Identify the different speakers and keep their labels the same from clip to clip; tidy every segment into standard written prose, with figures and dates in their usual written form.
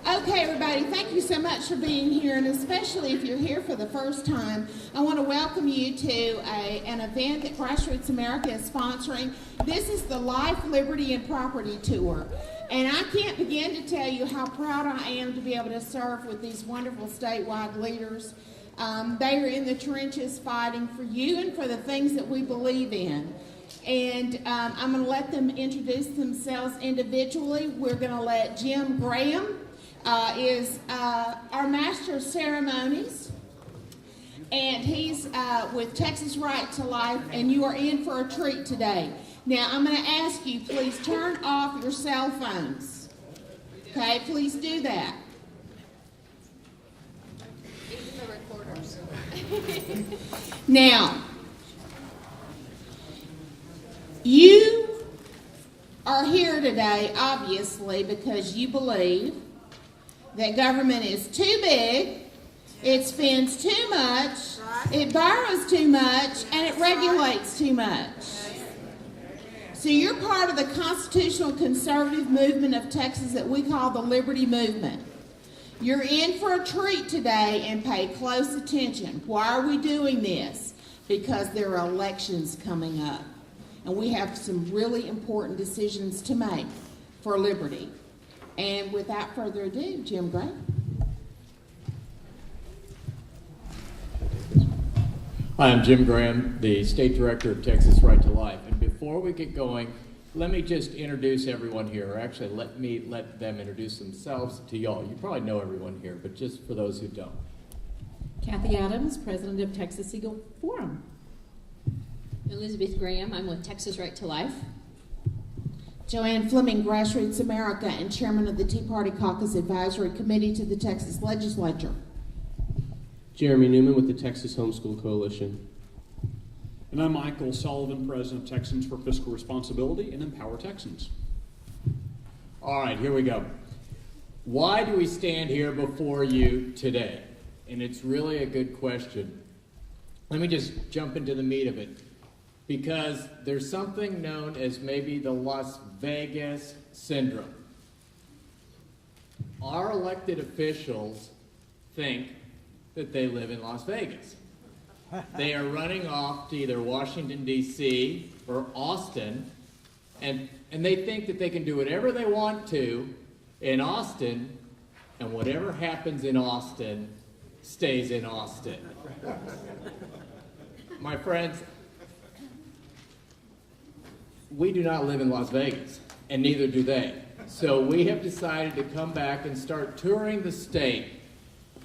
Speaker 1: Okay, everybody, thank you so much for being here, and especially if you're here for the first time, I want to welcome you to an event that Grassroots America is sponsoring. This is the Life, Liberty, and Property Tour, and I can't begin to tell you how proud I am to be able to serve with these wonderful statewide leaders. They are in the trenches fighting for you and for the things that we believe in. And I'm going to let them introduce themselves individually. We're going to let Jim Graham is our Master of Ceremonies, and he's with Texas Right to Life, and you are in for a treat today. Now, I'm going to ask you, please turn off your cell phones. Okay, please do that.
Speaker 2: Even the recorders.
Speaker 1: Now, you are here today, obviously, because you believe that government is too big, it spends too much, it borrows too much, and it regulates too much. So you're part of the constitutional conservative movement of Texas that we call the Liberty Movement. You're in for a treat today, and pay close attention. Why are we doing this? Because there are elections coming up, and we have some really important decisions to make for liberty. And without further ado, Jim Gray.
Speaker 3: Hi, I'm Jim Graham, the State Director of Texas Right to Life. And before we get going, let me just introduce everyone here, or actually let them introduce themselves to y'all. You probably know everyone here, but just for those who don't.
Speaker 4: Kathy Adams, President of Texas Eagle Forum.
Speaker 2: Elizabeth Graham, I'm with Texas Right to Life.
Speaker 1: Joanne Fleming, Grassroots America, and Chairman of the Tea Party Caucus Advisory Committee to the Texas Legislature.
Speaker 5: Jeremy Newman with the Texas Homeschool Coalition.
Speaker 6: And I'm Michael Sullivan, President of Texans for Fiscal Responsibility and Empower Texans.
Speaker 3: All right, here we go. Why do we stand here before you today? And it's really a good question. Let me just jump into the meat of it. Because there's something known as maybe the Las Vegas syndrome. Our elected officials think that they live in Las Vegas. They are running off to either Washington, D.C. or Austin, and they think that they can do whatever they want to in Austin, and whatever happens in Austin stays in Austin. My friends, we do not live in Las Vegas, and neither do they. So we have decided to come back and start touring the state,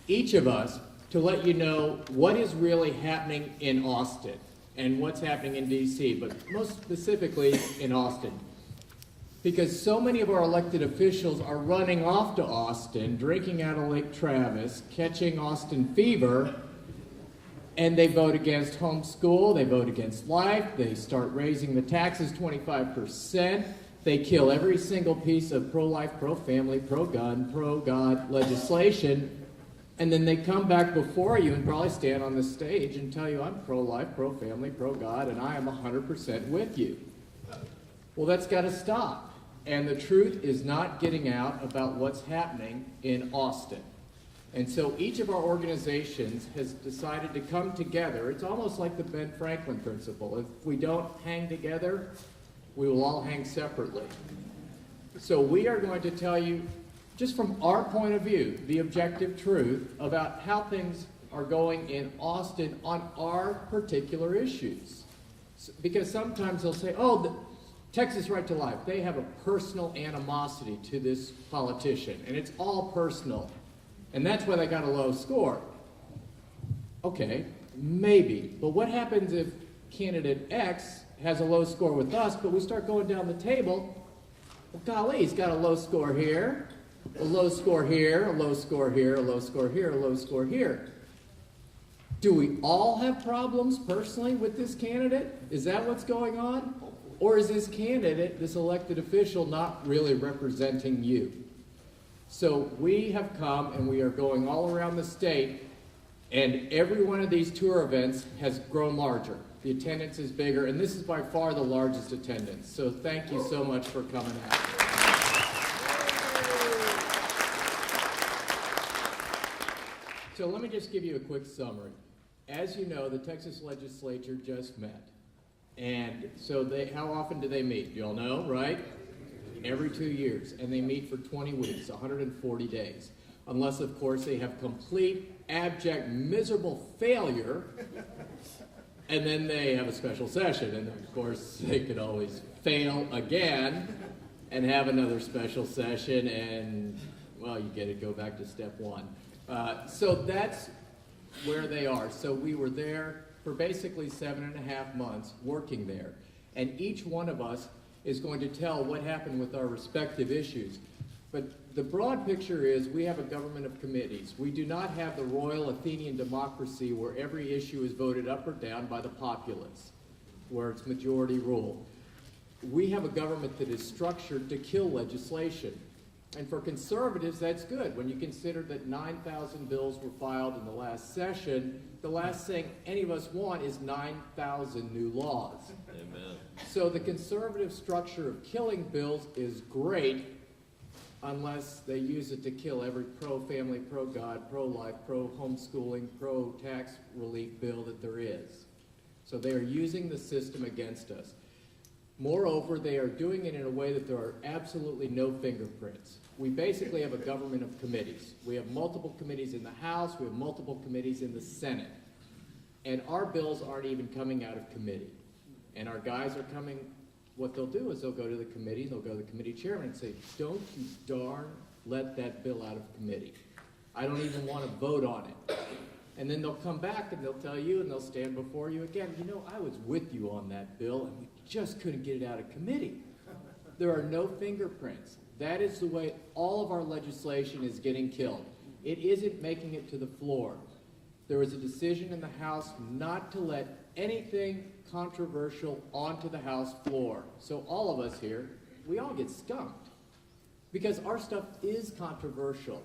Speaker 3: each of us, to let you know what is really happening in Austin and what's happening in D.C., but most specifically in Austin. Because so many of our elected officials are running off to Austin, drinking out of Lake Travis, catching Austin fever, and they vote against homeschool, they vote against life, they start raising the taxes 25%, they kill every single piece of pro-life, pro-family, pro-gun, pro-God legislation, and then they come back before you and probably stand on the stage and tell you, I'm pro-life, pro-family, pro-God, and I am 100% with you. Well, that's got to stop. And the truth is not getting out about what's happening in Austin. And so each of our organizations has decided to come together. It's almost like the Ben Franklin principle. If we don't hang together, we will all hang separately. So we are going to tell you, just from our point of view, the objective truth about how things are going in Austin on our particular issues. Because sometimes they'll say, oh, the Texas Right to Life, they have a personal animosity to this politician, and it's all personal. And that's why they got a low score. Okay, maybe. But what happens if candidate X has a low score with us, but we start going down the table? Well, golly, he's got a low score here, a low score here, a low score here, a low score here, a low score here. Do we all have problems personally with this candidate? Is that what's going on? Or is this candidate, this elected official, not really representing you? So we have come and we are going all around the state, and every one of these tour events has grown larger. The attendance is bigger, and this is by far the largest attendance. So thank you so much for coming out. So let me just give you a quick summary. As you know, the Texas legislature just met. And so how often do they meet? You all know, right? Every 2 years. And they meet for 20 weeks, 140 days. Unless, of course, they have complete, abject, miserable failure. And then they have a special session. And, of course, they could always fail again and have another special session. And, well, you get it, go back to step one. So that's where they are. So we were there for basically 7.5 months working there. And each one of us is going to tell what happened with our respective issues. But the broad picture is we have a government of committees. We do not have the royal Athenian democracy where every issue is voted up or down by the populace, where it's majority rule. We have a government that is structured to kill legislation. And for conservatives, that's good. When you consider that 9,000 bills were filed in the last session, the last thing any of us want is 9,000 new laws.
Speaker 7: Amen.
Speaker 3: So the conservative structure of killing bills is great unless they use it to kill every pro-family, pro-God, pro-life, pro-homeschooling, pro-tax relief bill that there is. So they are using the system against us. Moreover, they are doing it in a way that there are absolutely no fingerprints. We basically have a government of committees. We have multiple committees in the House, we have multiple committees in the Senate. And our bills aren't even coming out of committee. And our guys are coming, what they'll do is they'll go to the committee, they'll go to the committee chairman and say, don't you darn let that bill out of committee. I don't even want to vote on it. And then they'll come back and they'll tell you and they'll stand before you again, you know, I was with you on that bill and we just couldn't get it out of committee. There are no fingerprints. That is the way all of our legislation is getting killed. It isn't making it to the floor. There was a decision in the House not to let anything controversial onto the House floor. So all of us here, we all get skunked because our stuff is controversial.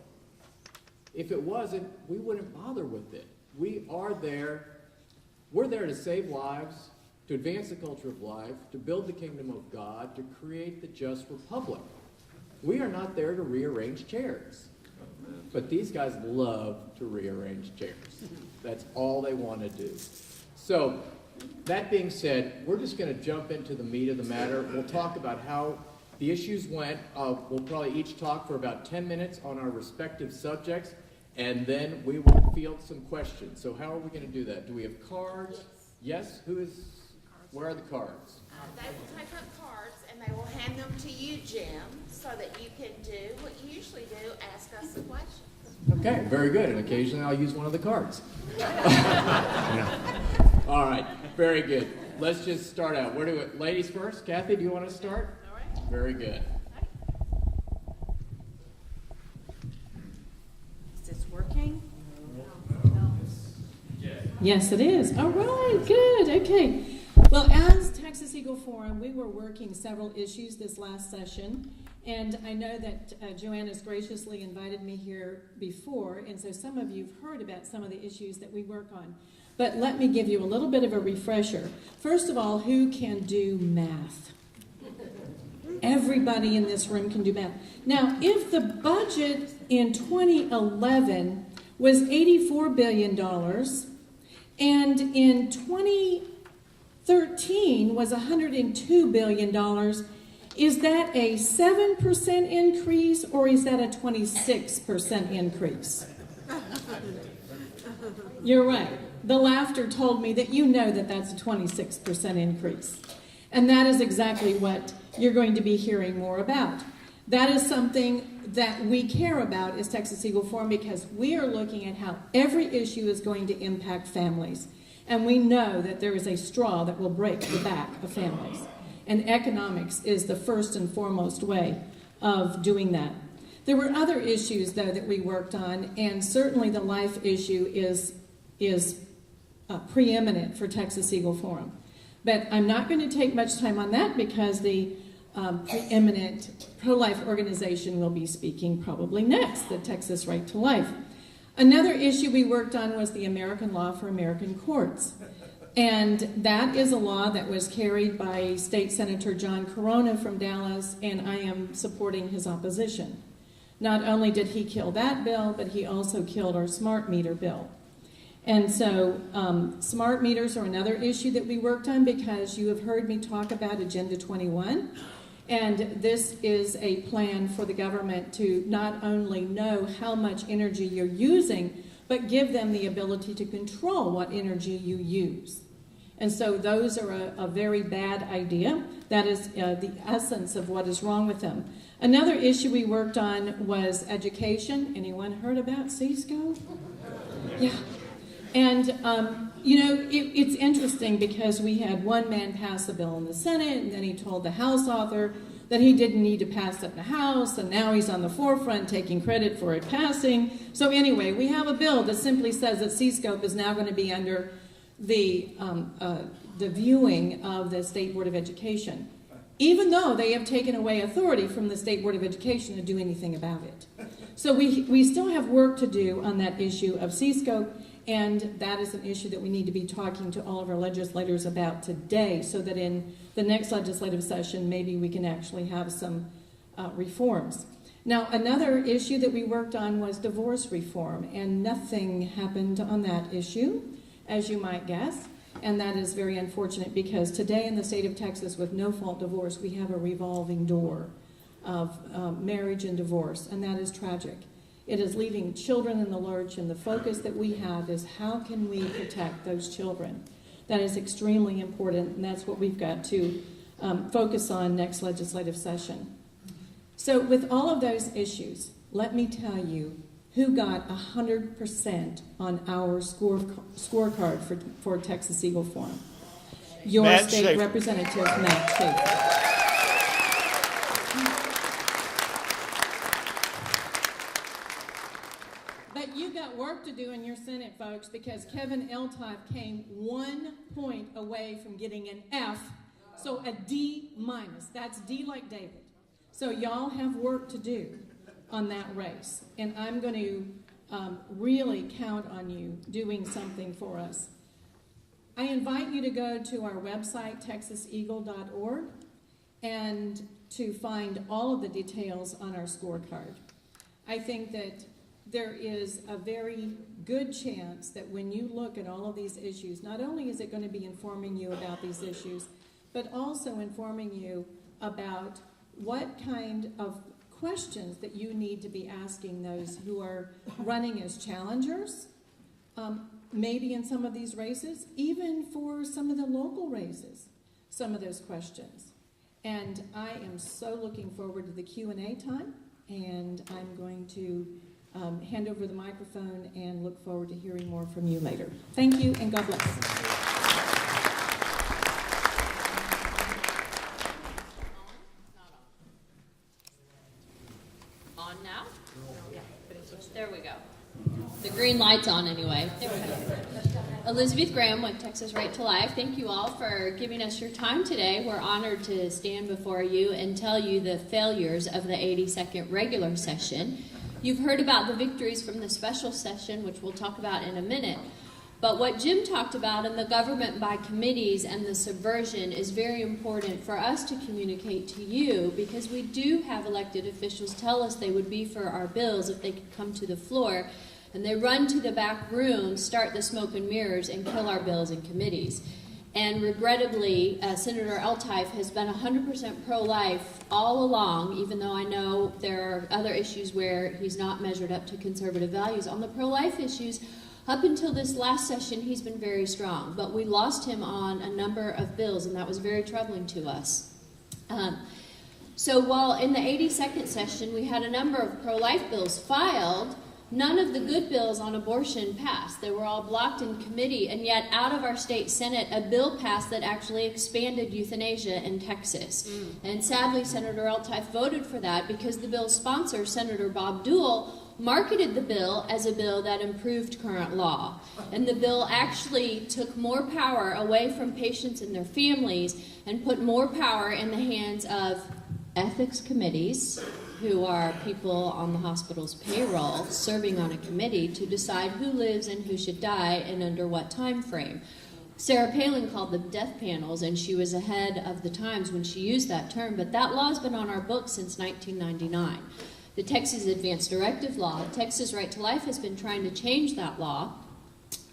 Speaker 3: If it wasn't, we wouldn't bother with it. We're there to save lives, to advance the culture of life, to build the kingdom of God, to create the just republic. We are not there to rearrange chairs. But these guys love to rearrange chairs. That's all they want to do. So, that being said, we're just going to jump into the meat of the matter. We'll talk about how the issues went. We'll probably each talk for about 10 minutes on our respective subjects, and then we will field some questions. So how are we going to do that? Do we have cards? Yes? Where are the cards?
Speaker 1: They will take up cards and they will hand them to you, Jim, so that you can do what you usually do, ask us a question.
Speaker 3: Okay, very good. And occasionally I'll use one of the cards. All right, very good. Let's just start out. Ladies first? Kathy, do you want to start?
Speaker 1: All right.
Speaker 3: Very good.
Speaker 8: Is this working?
Speaker 4: Yes, it is. All right, good. Okay. Well, as Texas Eagle Forum, we were working several issues this last session, and I know that Joanne has graciously invited me here before, and so some of you have heard about some of the issues that we work on. But let me give you a little bit of a refresher. First of all, who can do math? Everybody in this room can do math. Now, if the budget in 2011 was $84 billion, and in 2013 was $102 billion, is that a 7% increase or is that a 26% increase? You're right. The laughter told me that you know that that's a 26% increase. And that is exactly what you're going to be hearing more about. That is something that we care about as Texas Eagle Forum because we are looking at how every issue is going to impact families. And we know that there is a straw that will break the back of families. And economics is the first and foremost way of doing that. There were other issues, though, that we worked on, and certainly the life issue is preeminent for Texas Eagle Forum. But I'm not going to take much time on that because the preeminent pro-life organization will be speaking probably next, the Texas Right to Life. Another issue we worked on was the American Law for American Courts. And that is a law that was carried by State Senator John Corona from Dallas, and I am supporting his opposition. Not only did he kill that bill, but he also killed our smart meter bill. And so smart meters are another issue that we worked on, because you have heard me talk about Agenda 21. And this is a plan for the government to not only know how much energy you're using, but give them the ability to control what energy you use. And so those are a very bad idea. That is the essence of what is wrong with them. Another issue we worked on was education. Anyone heard about Cisco? Yeah. And, it's interesting, because we had one man pass a bill in the Senate, and then he told the House author that he didn't need to pass it in the House, and now he's on the forefront taking credit for it passing. So anyway, we have a bill that simply says that C-Scope is now going to be under the viewing of the State Board of Education, even though they have taken away authority from the State Board of Education to do anything about it. So we still have work to do on that issue of C-Scope, and that is an issue that we need to be talking to all of our legislators about today, so that in the next legislative session, maybe we can actually have some reforms. Now, another issue that we worked on was divorce reform, and nothing happened on that issue, as you might guess. And that is very unfortunate, because today in the state of Texas, with no-fault divorce, we have a revolving door of marriage and divorce, and that is tragic. It is leaving children in the lurch, and the focus that we have is how can we protect those children. That is extremely important, and that's what we've got to focus on next legislative session. So with all of those issues, let me tell you who got 100% on our scorecard for Texas Eagle Forum. Your
Speaker 7: Matt
Speaker 4: state
Speaker 7: Schaefer.
Speaker 4: representative, Matt Schaefer. But you got work to do in your Senate, folks, because Kevin Eltoff came 1 point away from getting an F, so a D minus. That's D like David. So y'all have work to do on that race, and I'm going to really count on you doing something for us. I invite you to go to our website, texaseagle.org, and to find all of the details on our scorecard. I think that there is a very good chance that when you look at all of these issues, not only is it going to be informing you about these issues, but also informing you about what kind of questions that you need to be asking those who are running as challengers, maybe in some of these races, even for some of the local races, some of those questions. And I am so looking forward to the Q&A time, and I'm going to hand over the microphone and look forward to hearing more from you later. Thank you, and God bless.
Speaker 2: There we go. The green light's on anyway. There we go. Elizabeth Graham with Texas Right to Life. Thank you all for giving us your time today. We're honored to stand before you and tell you the failures of the 82nd regular session. You've heard about the victories from the special session, which we'll talk about in a minute. But what Jim talked about in the government by committees and the subversion is very important for us to communicate to you, because we do have elected officials tell us they would be for our bills if they could come to the floor, and they run to the back room, start the smoke and mirrors, and kill our bills in committees. And regrettably, Senator Eltoff has been 100% pro-life all along, even though I know there are other issues where he's not measured up to conservative values. On the pro-life issues, up until this last session, he's been very strong, but we lost him on a number of bills, and that was very troubling to us. So while in the 82nd session we had a number of pro-life bills filed, none of the good bills on abortion passed. They were all blocked in committee, and yet out of our state Senate, a bill passed that actually expanded euthanasia in Texas. And sadly, Senator Eltoff voted for that because the bill's sponsor, Senator Bob Deuel, marketed the bill as a bill that improved current law. And the bill actually took more power away from patients and their families and put more power in the hands of ethics committees, who are people on the hospital's payroll serving on a committee to decide who lives and who should die and under what time frame. Sarah Palin called them death panels, and she was ahead of the times when she used that term, but that law's been on our books since 1999. the Texas Advanced Directive Law. Texas Right to Life has been trying to change that law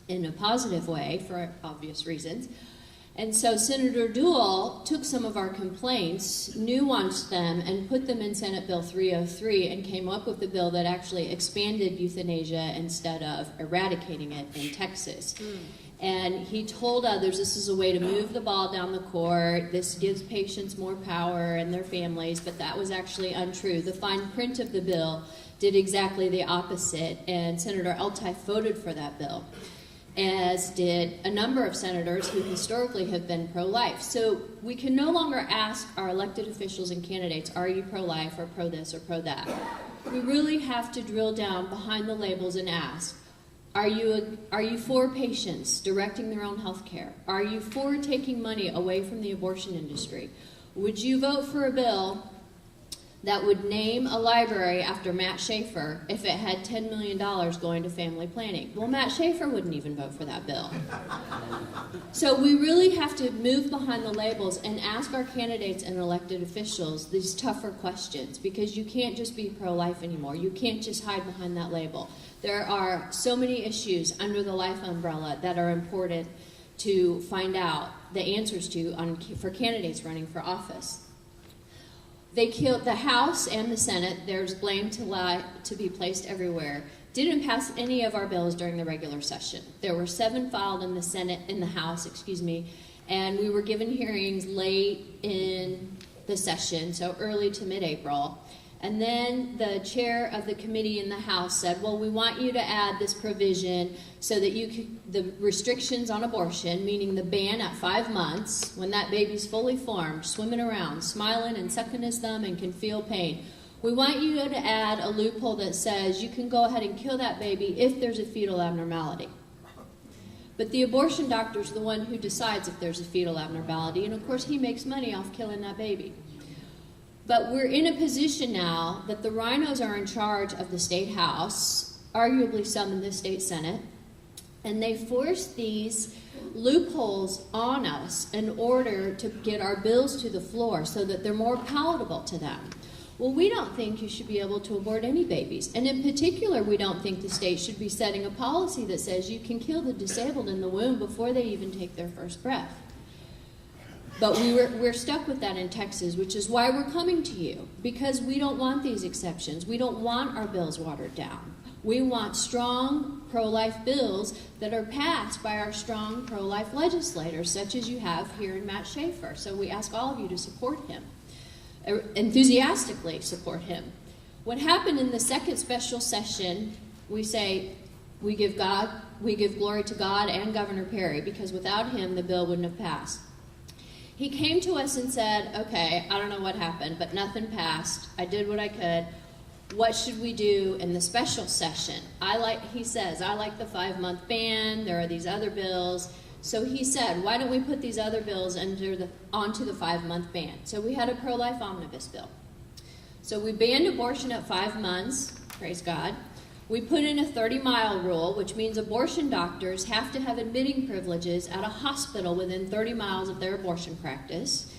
Speaker 2: in a positive way for obvious reasons. And so Senator Duell took some of our complaints, nuanced them, and put them in Senate Bill 303 and came up with a bill that actually expanded euthanasia instead of eradicating it in Texas. And he told others this is a way to move the ball down the court, this gives patients more power and their families, but that was actually untrue. The fine print of the bill did exactly the opposite, and Senator Eltife voted for that bill, as did a number of senators who historically have been pro-life. So we can no longer ask our elected officials and candidates, are you pro-life or pro-this or pro-that? We really have to drill down behind the labels and ask, are you for patients directing their own health care? Are you for taking money away from the abortion industry? Would you vote for a bill that would name a library after Matt Schaefer if it had $10 million going to family planning? Well, Matt Schaefer wouldn't even vote for that bill. So we really have to move behind the labels and ask our candidates and elected officials these tougher questions, because you can't just be pro-life anymore. You can't just hide behind that label. There are so many issues under the life umbrella that are important to find out the answers to for candidates running for office. They killed the House and the Senate. There's blame to be placed everywhere. Didn't pass any of our bills during the regular session. There were 7 filed in the House, and we were given hearings late in the session, so early to mid-April. And then the chair of the committee in the House said, well, we want you to add this provision so that the restrictions on abortion, meaning the ban at 5 months, when that baby's fully formed, swimming around, smiling and sucking his thumb and can feel pain. We want you to add a loophole that says you can go ahead and kill that baby if there's a fetal abnormality. But the abortion doctor's the one who decides if there's a fetal abnormality, and of course he makes money off killing that baby. But we're in a position now that the rhinos are in charge of the state house, arguably some in the state senate, and they force these loopholes on us in order to get our bills to the floor so that they're more palatable to them. Well, we don't think you should be able to abort any babies. And in particular, we don't think the state should be setting a policy that says you can kill the disabled in the womb before they even take their first breath. But we're stuck with that in Texas, which is why we're coming to you, because we don't want these exceptions. We don't want our bills watered down. We want strong pro-life bills that are passed by our strong pro-life legislators, such as you have here in Matt Schaefer. So we ask all of you to support him, enthusiastically support him. What happened in the second special session, we say we give glory to God and Governor Perry, because without him the bill wouldn't have passed. He came to us and said, okay, I don't know what happened, but nothing passed. I did what I could. What should we do in the special session? He says, I like the 5-month ban. There are these other bills. So he said, why don't we put these other bills onto the 5-month ban? So we had a pro-life omnibus bill. So we banned abortion at 5 months, praise God. We put in a 30-mile rule, which means abortion doctors have to have admitting privileges at a hospital within 30 miles of their abortion practice.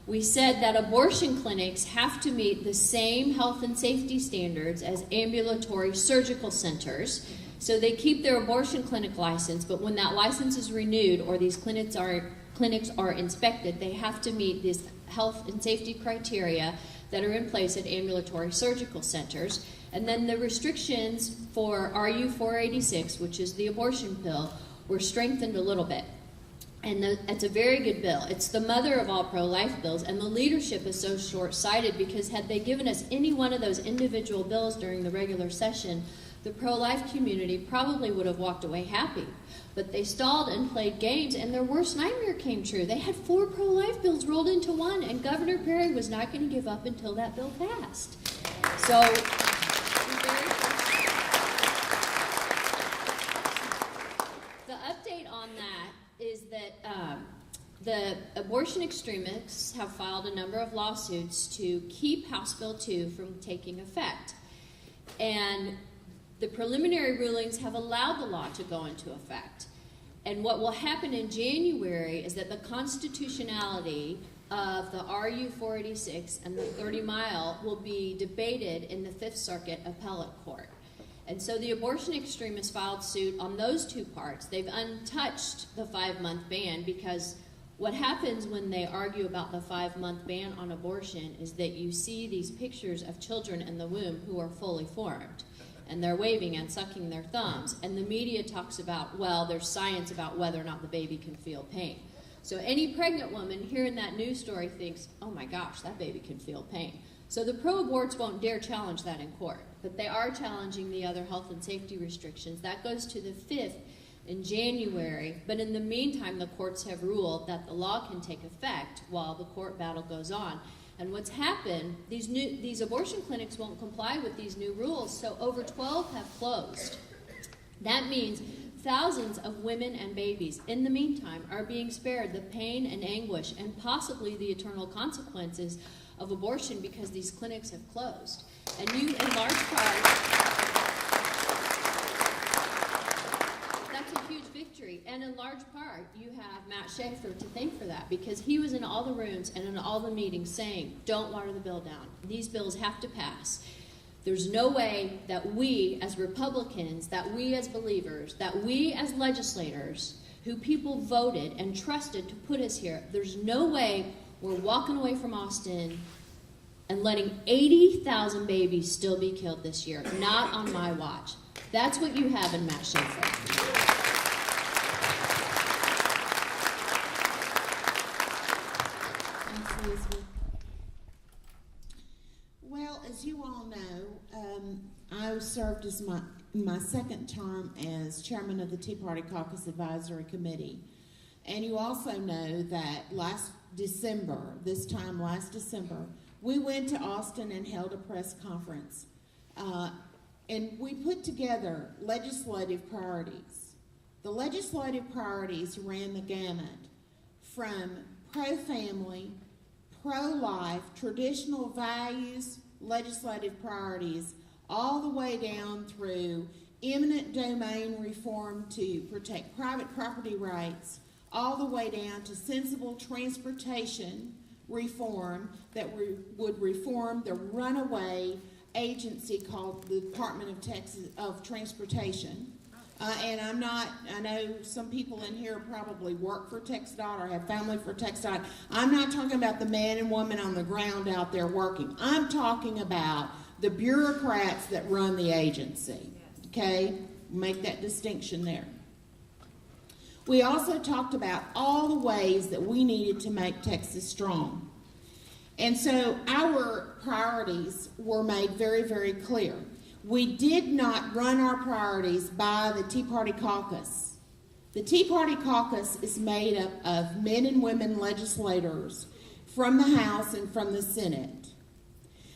Speaker 2: We said that abortion clinics have to meet the same health and safety standards as ambulatory surgical centers. So they keep their abortion clinic license, but when that license is renewed or these clinics are inspected, they have to meet these health and safety criteria that are in place at ambulatory surgical centers. And then the restrictions for RU 486, which is the abortion pill, were strengthened a little bit. And it's a very good bill. It's the mother of all pro-life bills, and the leadership is so short-sighted because had they given us any one of those individual bills during the regular session, the pro-life community probably would have walked away happy. But they stalled and played games, and their worst nightmare came true. They had 4 pro-life bills rolled into one, and Governor Perry was not going to give up until that bill passed. So the update on that is that the abortion extremists have filed a number of lawsuits to keep House Bill 2 from taking effect. And the preliminary rulings have allowed the law to go into effect. And what will happen in January is that the constitutionality of the RU 486 and the 30 Mile will be debated in the Fifth Circuit Appellate Court. And so the abortion extremists filed suit on those two parts. They've untouched the 5-month ban, because what happens when they argue about the 5-month ban on abortion is that you see these pictures of children in the womb who are fully formed, and they're waving and sucking their thumbs. And the media talks about, well, there's science about whether or not the baby can feel pain. So any pregnant woman hearing that news story thinks, oh my gosh, that baby can feel pain. So the pro-aborts won't dare challenge that in court, but they are challenging the other health and safety restrictions. That goes to the 5th in January, but in the meantime, the courts have ruled that the law can take effect while the court battle goes on. And what's happened, these abortion clinics won't comply with these new rules, so over 12 have closed. That means thousands of women and babies, in the meantime, are being spared the pain and anguish and possibly the eternal consequences of abortion because these clinics have closed. And you, in large part, that's a huge victory. And in large part, you have Matt Schaefer to thank for that, because he was in all the rooms and in all the meetings saying, don't water the bill down. These bills have to pass. There's no way that we as Republicans, that we as believers, that we as legislators, who people voted and trusted to put us here, there's no way we're walking away from Austin and letting 80,000 babies still be killed this year. Not on my watch. That's what you have in Matt Schaefer.
Speaker 1: Thanks, Elizabeth. Well, as you all know, I served as my second term as chairman of the Tea Party Caucus Advisory Committee. And you also know that last December, we went to Austin and held a press conference. And we put together legislative priorities. The legislative priorities ran the gamut from pro-family, pro-life, traditional values, legislative priorities, all the way down through eminent domain reform to protect private property rights, all the way down to sensible transportation reform that would reform the runaway agency called the Department of Transportation. And I know some people in here probably work for TxDOT or have family for TxDOT. I'm not talking about the man and woman on the ground out there working. I'm talking about the bureaucrats that run the agency. Okay? Make that distinction there. We also talked about all the ways that we needed to make Texas strong. And so our priorities were made very, very clear. We did not run our priorities by the Tea Party Caucus. The Tea Party Caucus is made up of men and women legislators from the House and from the Senate.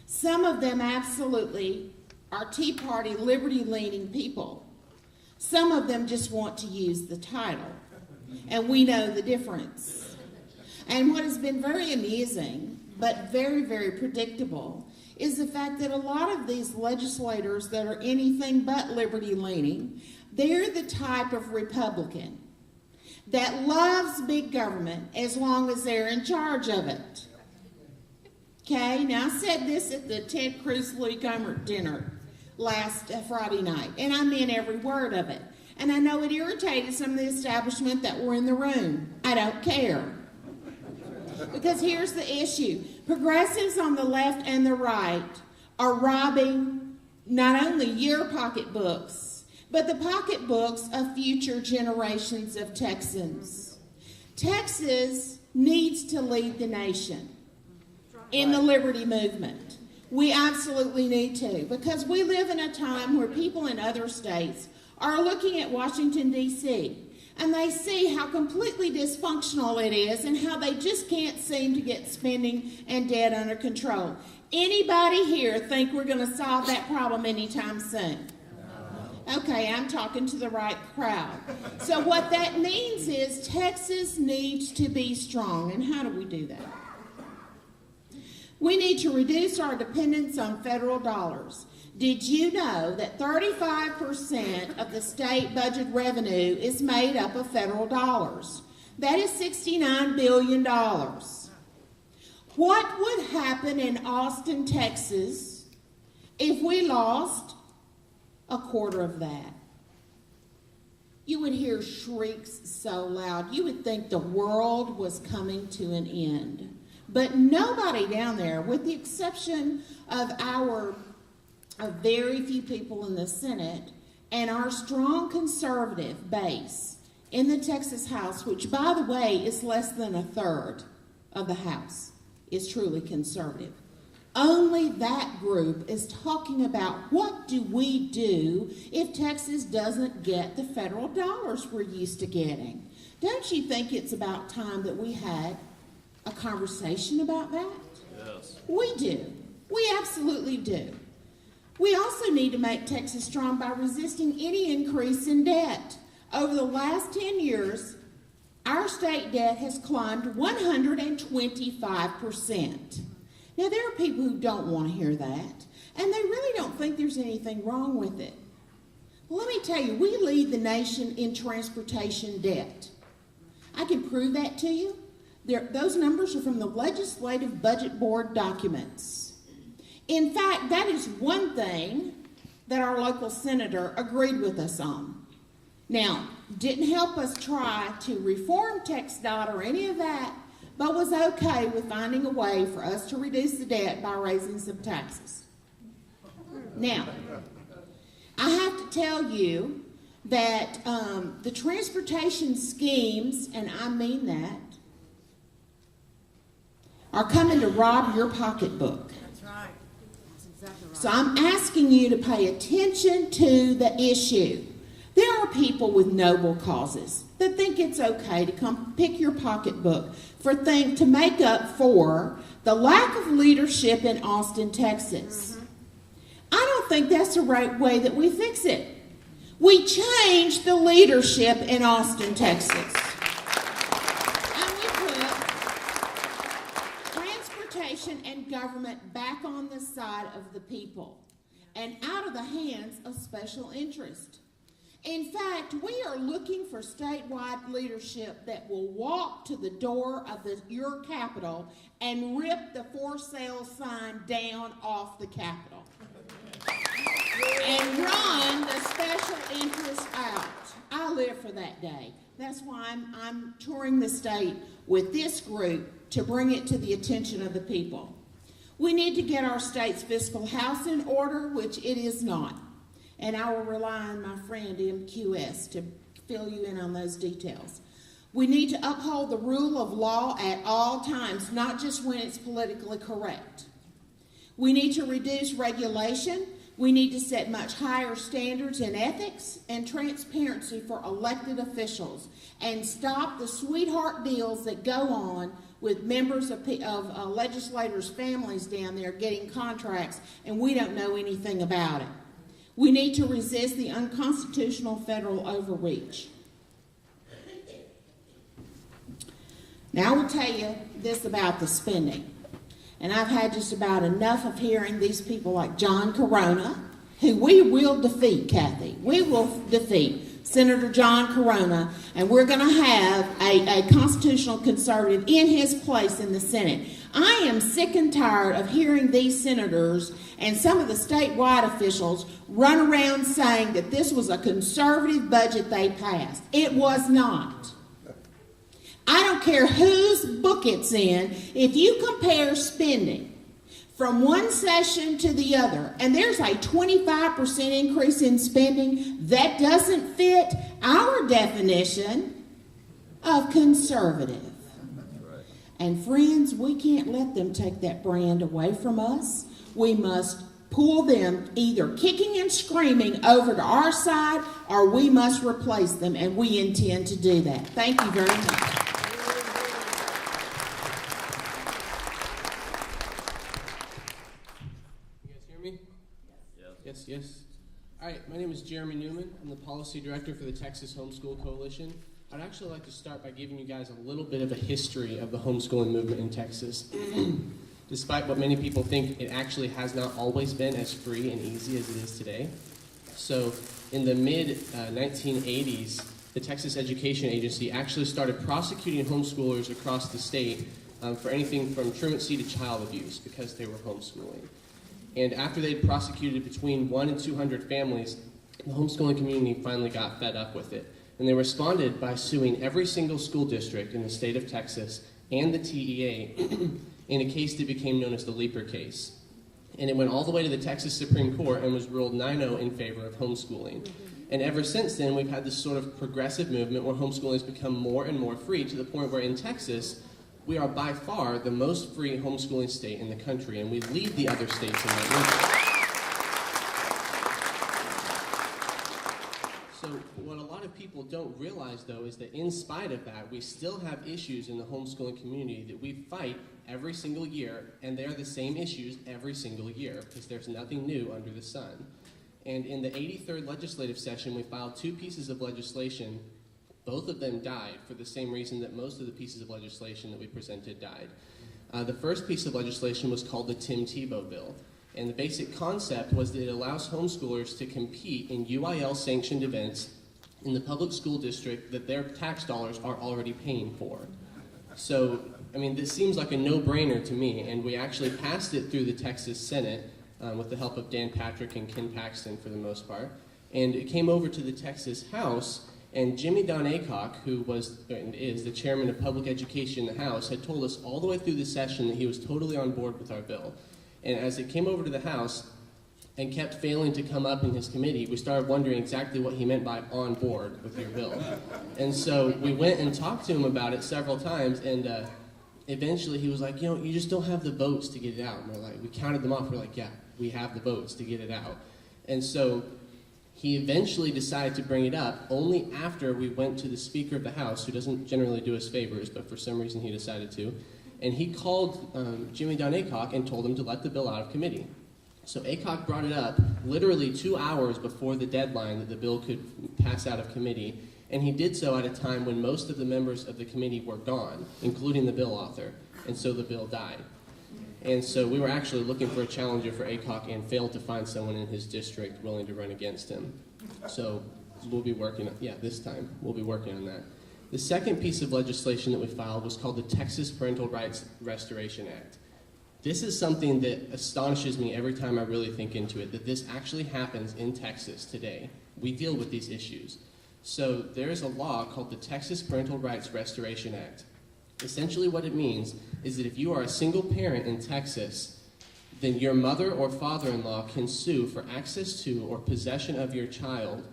Speaker 1: Some of them absolutely are Tea Party liberty-leaning people. Some of them just want to use the title, and we know the difference. And what has been very amusing, but very, very predictable, is the fact that a lot of these legislators that are anything but liberty-leaning, they're the type of Republican that loves big government as long as they're in charge of it. Okay, now I said this at the Ted Cruz-Lee Gohmert dinner last Friday night, and I meant every word of it. And I know it irritated some of the establishment that were in the room. I don't care. Because here's the issue. Progressives on the left and the right are robbing not only your pocketbooks, but the pocketbooks of future generations of Texans. Texas needs to lead the nation in the liberty movement. We absolutely need to, because we live in a time where people in other states are looking at Washington, D.C., and they see how completely dysfunctional it is and how they just can't seem to get spending and debt under control. Anybody here think we're going to solve that problem anytime soon? Okay, I'm talking to the right crowd. So what that means is Texas needs to be strong. And how do we do that? We need to reduce our dependence on federal dollars. Did you know that 35% of the state budget revenue is made up of federal dollars? That is $69 billion. What would happen in Austin, Texas, if we lost a quarter of that? You would hear shrieks so loud, you would think the world was coming to an end. But nobody down there, with the exception of very few people in the Senate and our strong conservative base in the Texas House, which, by the way, is less than a third of the House, is truly conservative. Only that group is talking about what do we do if Texas doesn't get the federal dollars we're used to getting. Don't you think it's about time that we had a conversation about that?
Speaker 7: Yes.
Speaker 1: We do. We absolutely do. We also need to make Texas strong by resisting any increase in debt. Over the last 10 years, our state debt has climbed 125%. Now, there are people who don't want to hear that, and they really don't think there's anything wrong with it. Well, let me tell you, we lead the nation in transportation debt. I can prove that to you. Those numbers are from the Legislative Budget Board documents. In fact, that is one thing that our local senator agreed with us on. Now, didn't help us try to reform TxDOT or any of that, but was okay with finding a way for us to reduce the debt by raising some taxes. Now, I have to tell you that the transportation schemes, and I mean that, are coming to rob your pocketbook.
Speaker 8: That's right. That's exactly right.
Speaker 1: So I'm asking you to pay attention to the issue. There are people with noble causes that think it's okay to come pick your pocketbook to make up for the lack of leadership in Austin, Texas. I don't think that's the right way that we fix it. We change the leadership in Austin, Texas. And we put transportation and government back on the side of the people and out of the hands of special interest. In fact, we are looking for statewide leadership that will walk to the door of your Capitol and rip the for sale sign down off the Capitol and run the special interest out. I live for that day. That's why I'm touring the state with this group to bring it to the attention of the people. We need to get our state's fiscal house in order, which it is not. And I will rely on my friend MQS to fill you in on those details. We need to uphold the rule of law at all times, not just when it's politically correct. We need to reduce regulation. We need to set much higher standards in ethics and transparency for elected officials and stop the sweetheart deals that go on with members of legislators' families down there getting contracts and we don't know anything about it. We need to resist the unconstitutional federal overreach. Now I will tell you this about the spending. And I've had just about enough of hearing these people like John Corona, who we will defeat, Kathy. We will defeat Senator John Corona, and we're going to have a constitutional conservative in his place in the Senate. I am sick and tired of hearing these senators and some of the statewide officials run around saying that this was a conservative budget they passed. It was not. I don't care whose book it's in. If you compare spending from one session to the other, and there's a 25% increase in spending, that doesn't fit our definition of conservative. And friends, we can't let them take that brand away from us. We must pull them either kicking and screaming over to our side, or we must replace them, and we intend to do that. Thank you very much.
Speaker 5: You guys hear me? Yes. All right, my name is Jeremy Newman. I'm the Policy Director for the Texas Homeschool Coalition. I'd actually like to start by giving you guys a little bit of a history of the homeschooling movement in Texas. Despite what many people think, it actually has not always been as free and easy as it is today. So in the mid-1980s, the Texas Education Agency actually started prosecuting homeschoolers across the state for anything from truancy to child abuse because they were homeschooling. And after they'd prosecuted between 100 and 200 families, the homeschooling community finally got fed up with it. And they responded by suing every single school district in the state of Texas and the TEA in a case that became known as the Leaper case. And it went all the way to the Texas Supreme Court and was ruled 9-0 in favor of homeschooling. And ever since then, we've had this sort of progressive movement where homeschooling has become more and more free, to the point where in Texas, we are by far the most free homeschooling state in the country, and we lead the other states in that movement. So what a lot of people don't realize, though, is that in spite of that, we still have issues in the homeschooling community that we fight every single year, and they are the same issues every single year, because there's nothing new under the sun. And in the 83rd legislative session, we filed 2 pieces of legislation. Both of them died for the same reason that most of the pieces of legislation that we presented died. The first piece of legislation was called the Tim Tebow Bill. And the basic concept was that it allows homeschoolers to compete in UIL-sanctioned events in the public school district that their tax dollars are already paying for. So, I mean, this seems like a no-brainer to me, and we actually passed it through the Texas Senate with the help of Dan Patrick and Ken Paxton for the most part. And it came over to the Texas House, and Jimmy Don Aycock, who was and is the chairman of public education in the House, had told us all the way through the session that he was totally on board with our bill. And as it came over to the House and kept failing to come up in his committee, we started wondering exactly what he meant by on board with your bill. And so we went and talked to him about it several times, and eventually he was like, you just don't have the votes to get it out. And we're like, we counted them off, we're like, yeah, we have the votes to get it out. And so he eventually decided to bring it up only after we went to the Speaker of the House, who doesn't generally do us favors, but for some reason he decided to. And he called Jimmy Don Aycock and told him to let the bill out of committee. So Aycock brought it up literally 2 hours before the deadline that the bill could pass out of committee, and he did so at a time when most of the members of the committee were gone, including the bill author, and so the bill died. And so we were actually looking for a challenger for Aycock and failed to find someone in his district willing to run against him. So we'll be working on, this time, we'll be working on that. The second piece of legislation that we filed was called the Texas Parental Rights Restoration Act. This is something that astonishes me every time I really think into it, that this actually happens in Texas today. We deal with these issues. So there is a law called the Texas Parental Rights Restoration Act. Essentially what it means is that if you are a single parent in Texas, then your mother or father-in-law can sue for access to or possession of your child,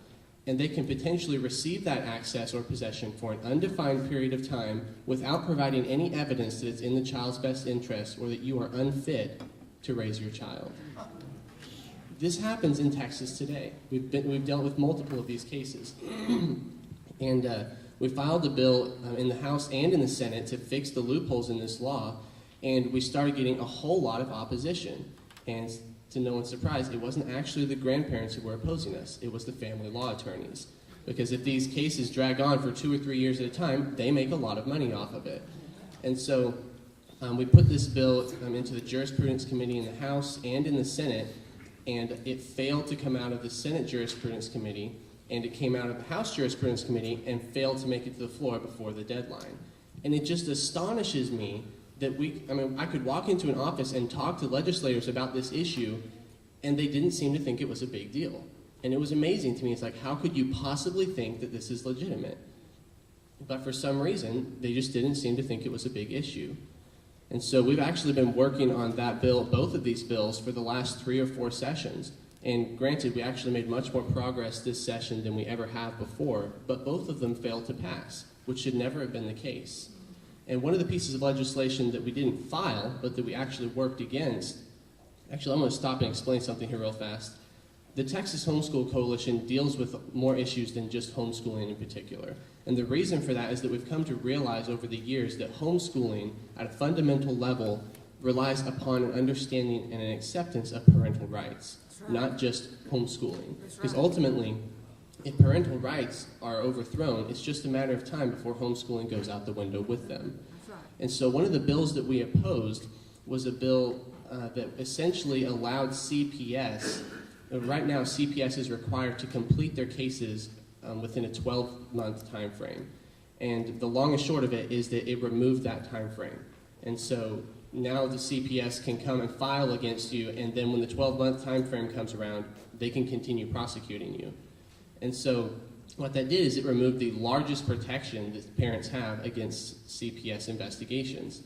Speaker 5: and they can potentially receive that access or possession for an undefined period of time without providing any evidence that it's in the child's best interest or that you are unfit to raise your child. This happens in Texas today. We've dealt with multiple of these cases. And we filed a bill in the House and in the Senate to fix the loopholes in this law, and we started getting a whole lot of opposition. And to no one's surprise, it wasn't actually the grandparents who were opposing us, it was the family law attorneys. Because if these cases drag on for 2 or 3 years at a time, they make a lot of money off of it. And so we put this bill into the Jurisprudence Committee in the House and in the Senate, and it failed to come out of the Senate Jurisprudence Committee, and it came out of the House Jurisprudence Committee and failed to make it to the floor before the deadline. And it just astonishes me that I could walk into an office and talk to legislators about this issue, and they didn't seem to think it was a big deal. And it was amazing to me. It's like, how could you possibly think that this is legitimate? But for some reason, they just didn't seem to think it was a big issue. And so we've actually been working on that bill, both of these bills, for the last 3 or 4 sessions. And granted, we actually made much more progress this session than we ever have before, but both of them failed to pass, which should never have been the case. And one of the pieces of legislation that we didn't file, but that we actually worked against, actually I'm going to stop and explain something here real fast. The Texas Homeschool Coalition deals with more issues than just homeschooling in particular. And the reason for that is that we've come to realize over the years that homeschooling at a fundamental level relies upon an understanding and an acceptance of parental rights, not just homeschooling. Because ultimately, if parental rights are overthrown, it's just a matter of time before homeschooling goes out the window with them. And so one of the bills that we opposed was a bill that essentially allowed CPS. Right now, CPS is required to complete their cases within a 12-month time frame. And the long and short of it is that it removed that time frame. And so now the CPS can come and file against you, and then when the 12-month time frame comes around, they can continue prosecuting you. And so what that did is it removed the largest protection that parents have against CPS investigations.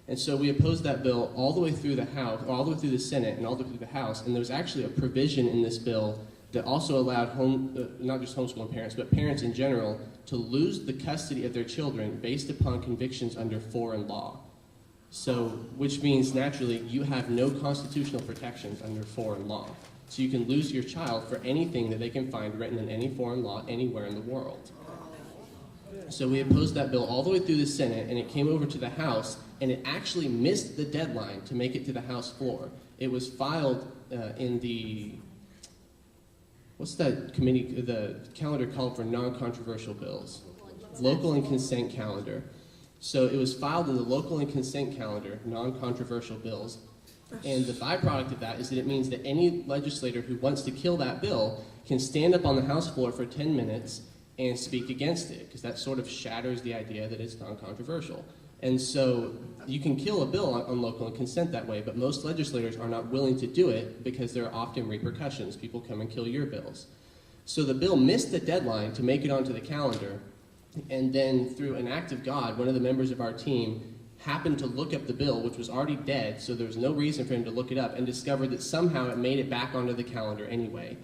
Speaker 5: And so we opposed that bill all the way through the House, all the way through the Senate, and all the way through the House. And there was actually a provision in this bill that also allowed not just homeschooling parents, but parents in general, to lose the custody of their children based upon convictions under foreign law. So, which means naturally you have no constitutional protections under foreign law. So you can lose your child for anything that they can find written in any foreign law anywhere in the world. So we opposed that bill all the way through the Senate, and it came over to the House, and it actually missed the deadline to make it to the House floor. It was filed in the, what's that committee, the calendar called for non-controversial bills? Local and consent calendar. So it was filed in the local and consent calendar, non-controversial bills. And the byproduct of that is that it means that any legislator who wants to kill that bill can stand up on the House floor for 10 minutes and speak against it, because that sort of shatters the idea that it's non-controversial. And so you can kill a bill on local and consent that way, but most legislators are not willing to do it because there are often repercussions. People come and kill your bills. So the bill missed the deadline to make it onto the calendar, and then through an act of God, one of the members of our team happened to look up the bill, which was already dead, so there was no reason for him to look it up, and discovered that somehow it made it back onto the calendar anyway.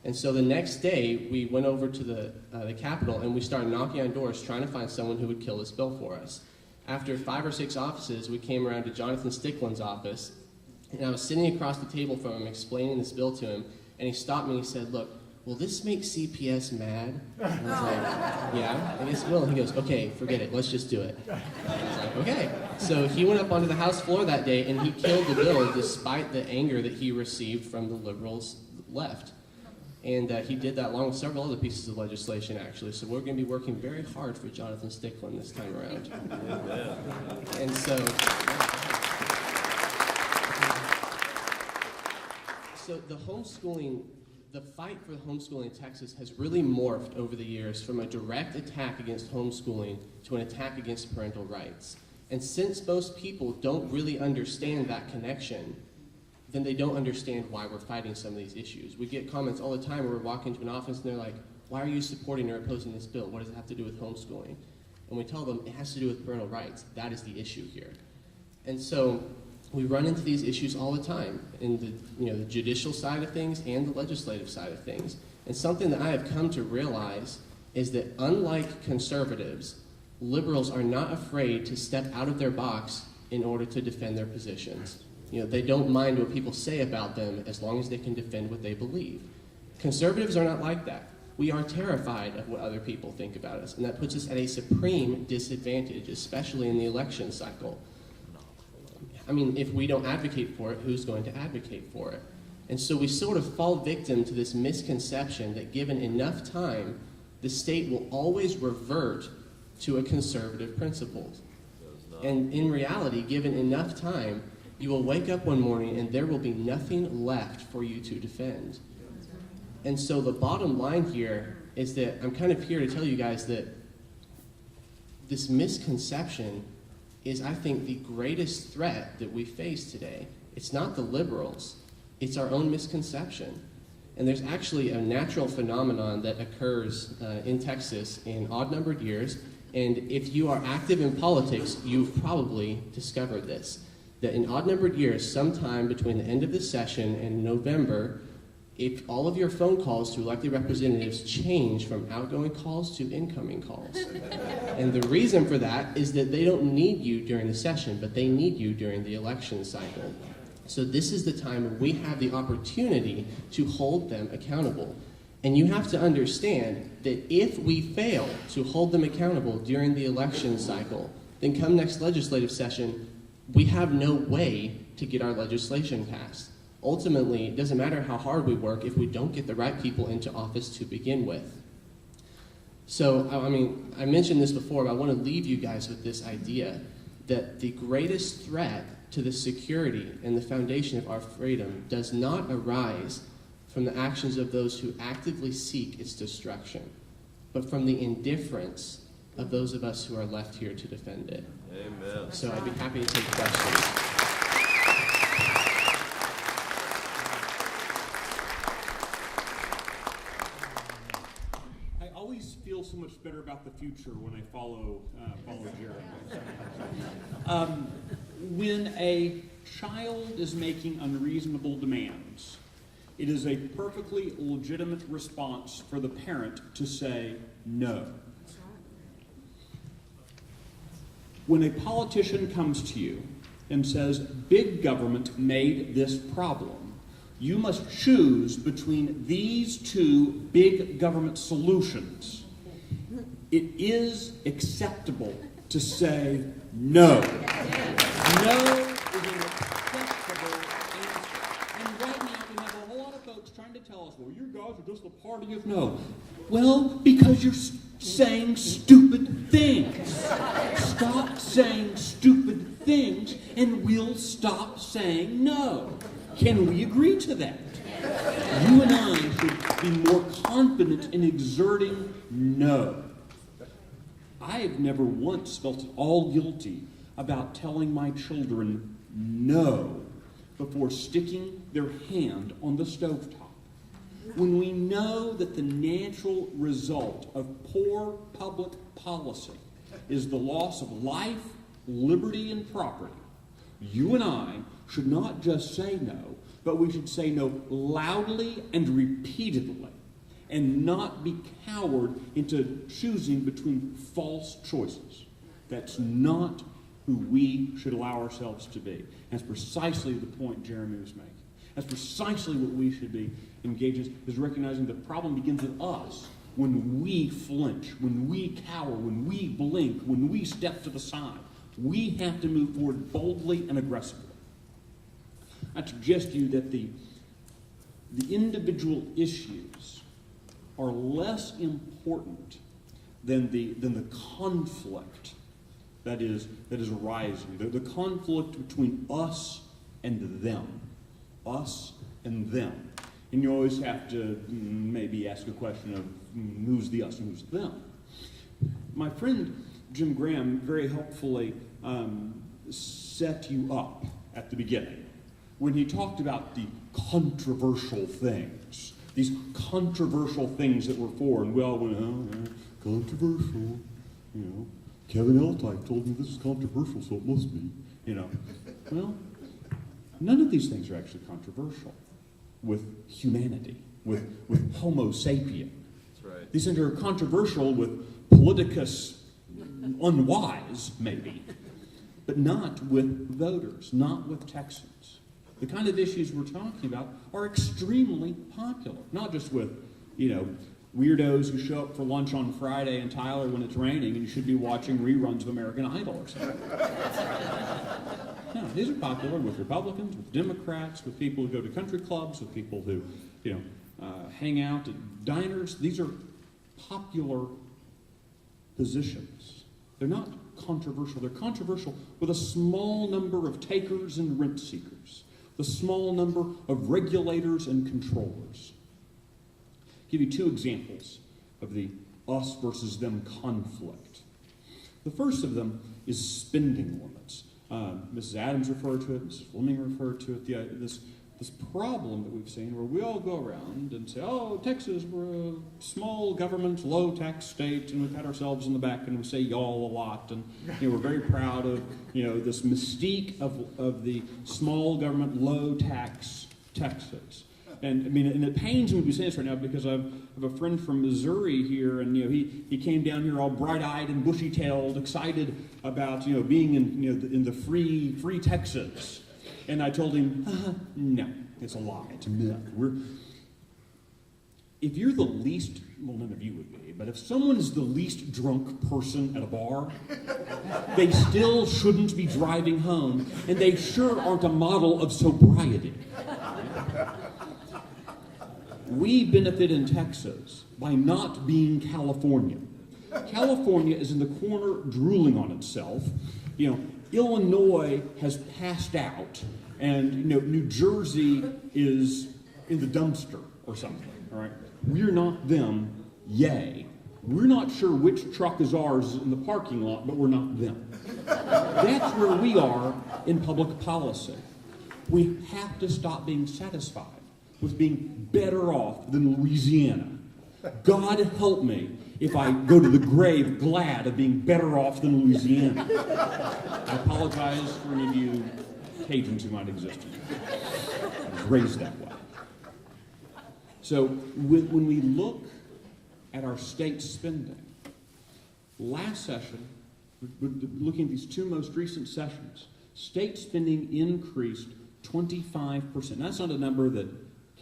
Speaker 5: And so the next day, we went over to the Capitol, and we started knocking on doors trying to find someone who would kill this bill for us. After 5 or 6 offices, we came around to Jonathan Stickland's office, and I was sitting across the table from him explaining this bill to him, and he stopped me and he said, "Look, will this make CPS mad?" And I was like, "Yeah, I guess it will." And he goes, "Okay, forget it, let's just do it." And I was like, "Okay." So he went up onto the House floor that day, and he killed the bill despite the anger that he received from the liberals left. And he did that along with several other pieces of legislation, actually. So we're going to be working very hard for Jonathan Stickland this time around. And so the homeschooling, the fight for homeschooling in Texas has really morphed over the years from a direct attack against homeschooling to an attack against parental rights. And since most people don't really understand that connection, then they don't understand why we're fighting some of these issues. We get comments all the time where we're walking into an office and they're like, "Why are you supporting or opposing this bill? What does it have to do with homeschooling?" And we tell them it has to do with parental rights. That is the issue here. And so we run into these issues all the time in the judicial side of things and the legislative side of things. And something that I have come to realize is that unlike conservatives, liberals are not afraid to step out of their box in order to defend their positions. They don't mind what people say about them as long as they can defend what they believe. Conservatives are not like that. We are terrified of what other people think about us, and that puts us at a supreme disadvantage, especially in the election cycle. I mean, if we don't advocate for it, who's going to advocate for it? And so we sort of fall victim to this misconception that given enough time, the state will always revert to a conservative principle. And in reality, given enough time, you will wake up one morning and there will be nothing left for you to defend. And so the bottom line here is that I'm kind of here to tell you guys that this misconception is, I think, the greatest threat that we face today. It's not the liberals, it's our own misconception. And there's actually a natural phenomenon that occurs in Texas in odd-numbered years, and if you are active in politics, you've probably discovered this. That in odd-numbered years, sometime between the end of the session and November, if all of your phone calls to elected representatives change from outgoing calls to incoming calls. And the reason for that is that they don't need you during the session, but they need you during the election cycle. So this is the time when we have the opportunity to hold them accountable. And you have to understand that if we fail to hold them accountable during the election cycle, then come next legislative session, we have no way to get our legislation passed. Ultimately, it doesn't matter how hard we work if we don't get the right people into office to begin with. So, I mentioned this before, but I want to leave you guys with this idea that the greatest threat to the security and the foundation of our freedom does not arise from the actions of those who actively seek its destruction, but from the indifference of those of us who are left here to defend it.
Speaker 7: Amen.
Speaker 5: So I'd be happy to take questions.
Speaker 6: I always feel so much better about the future when I follow Jeremy. When a child is making unreasonable demands, it is a perfectly legitimate response for the parent to say no. When a politician comes to you and says, big government made this problem, you must choose between these two big government solutions. It is acceptable to say no. No is an acceptable answer. And right now we have a whole lot of folks trying to tell us, well, you guys are just the party of no. Well, because you're saying stupid things. Stop saying stupid things and we'll stop saying no. Can we agree to that? You and I should be more confident in exerting no. I have never once felt at all guilty about telling my children no before sticking their hand on the stovetop. When we know that the natural result of poor public policy is the loss of life, liberty, and property, you and I should not just say no, but we should say no loudly and repeatedly, and not be cowed into choosing between false choices. That's not who we should allow ourselves to be. That's precisely the point Jeremy was making. That's precisely what we should be engaged in, is recognizing the problem begins with us when we flinch, when we cower, when we blink, when we step to the side. We have to move forward boldly and aggressively. I suggest to you that the individual issues are less important than the conflict that is arising, the conflict between us and them. Us and them. And you always have to maybe ask a question of who's the us and who's them. My friend Jim Graham very helpfully set you up at the beginning when he talked about the controversial things, these controversial things that we're for, and we all went, oh, yeah, controversial, you know. Kevin Eltike told me this is controversial, so it must be, you know. Well, none of these things are actually controversial with humanity, with Homo sapien.
Speaker 7: That's right.
Speaker 6: These things are controversial with politicus unwise, maybe, but not with voters, not with Texans. The kind of issues we're talking about are extremely popular, not just with, you know, weirdos who show up for lunch on Friday in Tyler when it's raining and you should be watching reruns of American Idol or something. No, these are popular with Republicans, with Democrats, with people who go to country clubs, with people who, you know, hang out at diners. These are popular positions. They're not controversial. They're controversial with a small number of takers and rent seekers, the small number of regulators and controllers. I'll give you two examples of the us versus them conflict. The first of them is spending limits. Mrs. Adams referred to it, Mrs. Fleming referred to it, this problem that we've seen where we all go around and say, oh, Texas, we're a small government, low-tax state, and we pat ourselves on the back and we say y'all a lot, and you know, we're very proud of, you know, this mystique of the small government, low-tax Texas. And I mean, and it pains me to be saying this right now because I have a friend from Missouri here, and you know, he came down here all bright-eyed and bushy-tailed, excited about, you know, being in, you know, in the free Texas. And I told him, no, it's a lie, it's a myth. If you're the least, well, none of you would be, but if someone's the least drunk person at a bar, they still shouldn't be driving home, and they sure aren't a model of sobriety. We benefit in Texas by not being California. California is in the corner drooling on itself. You know, Illinois has passed out, and you know, New Jersey is in the dumpster or something. All right, we're not them. Yay, we're not sure which truck is ours in the parking lot, but we're not them. That's where we are in public policy. We have to stop being satisfied with being better off than Louisiana. God help me if I go to the grave glad of being better off than Louisiana. I apologize for any of you Cajuns who might exist. I was raised that way. So when we look at our state spending, last session, looking at these two most recent sessions, state spending increased 25%. Now, that's not a number that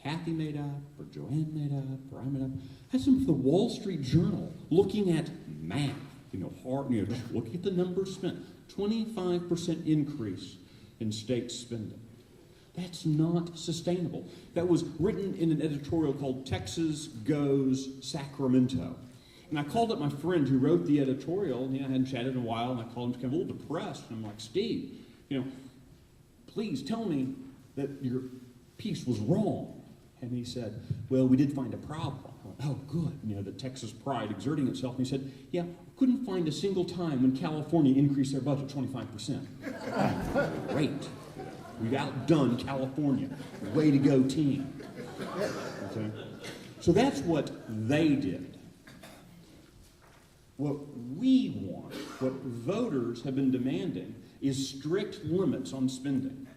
Speaker 6: Kathy made up, or Joanne made up, or I made up. That's from the Wall Street Journal, looking at math, just looking at the numbers spent. 25% increase in state spending. That's not sustainable. That was written in an editorial called Texas Goes Sacramento. And I called up my friend who wrote the editorial, and I hadn't chatted in a while, and I called him to come a little depressed. And I'm like, Steve, please tell me that your piece was wrong. And he said, well, we did find a problem. I went, oh, good. The Texas pride exerting itself. And he said, yeah, couldn't find a single time when California increased their budget 25%. Great. We've outdone California. Way to go, team. Okay? So that's what they did. What we want, what voters have been demanding, is strict limits on spending.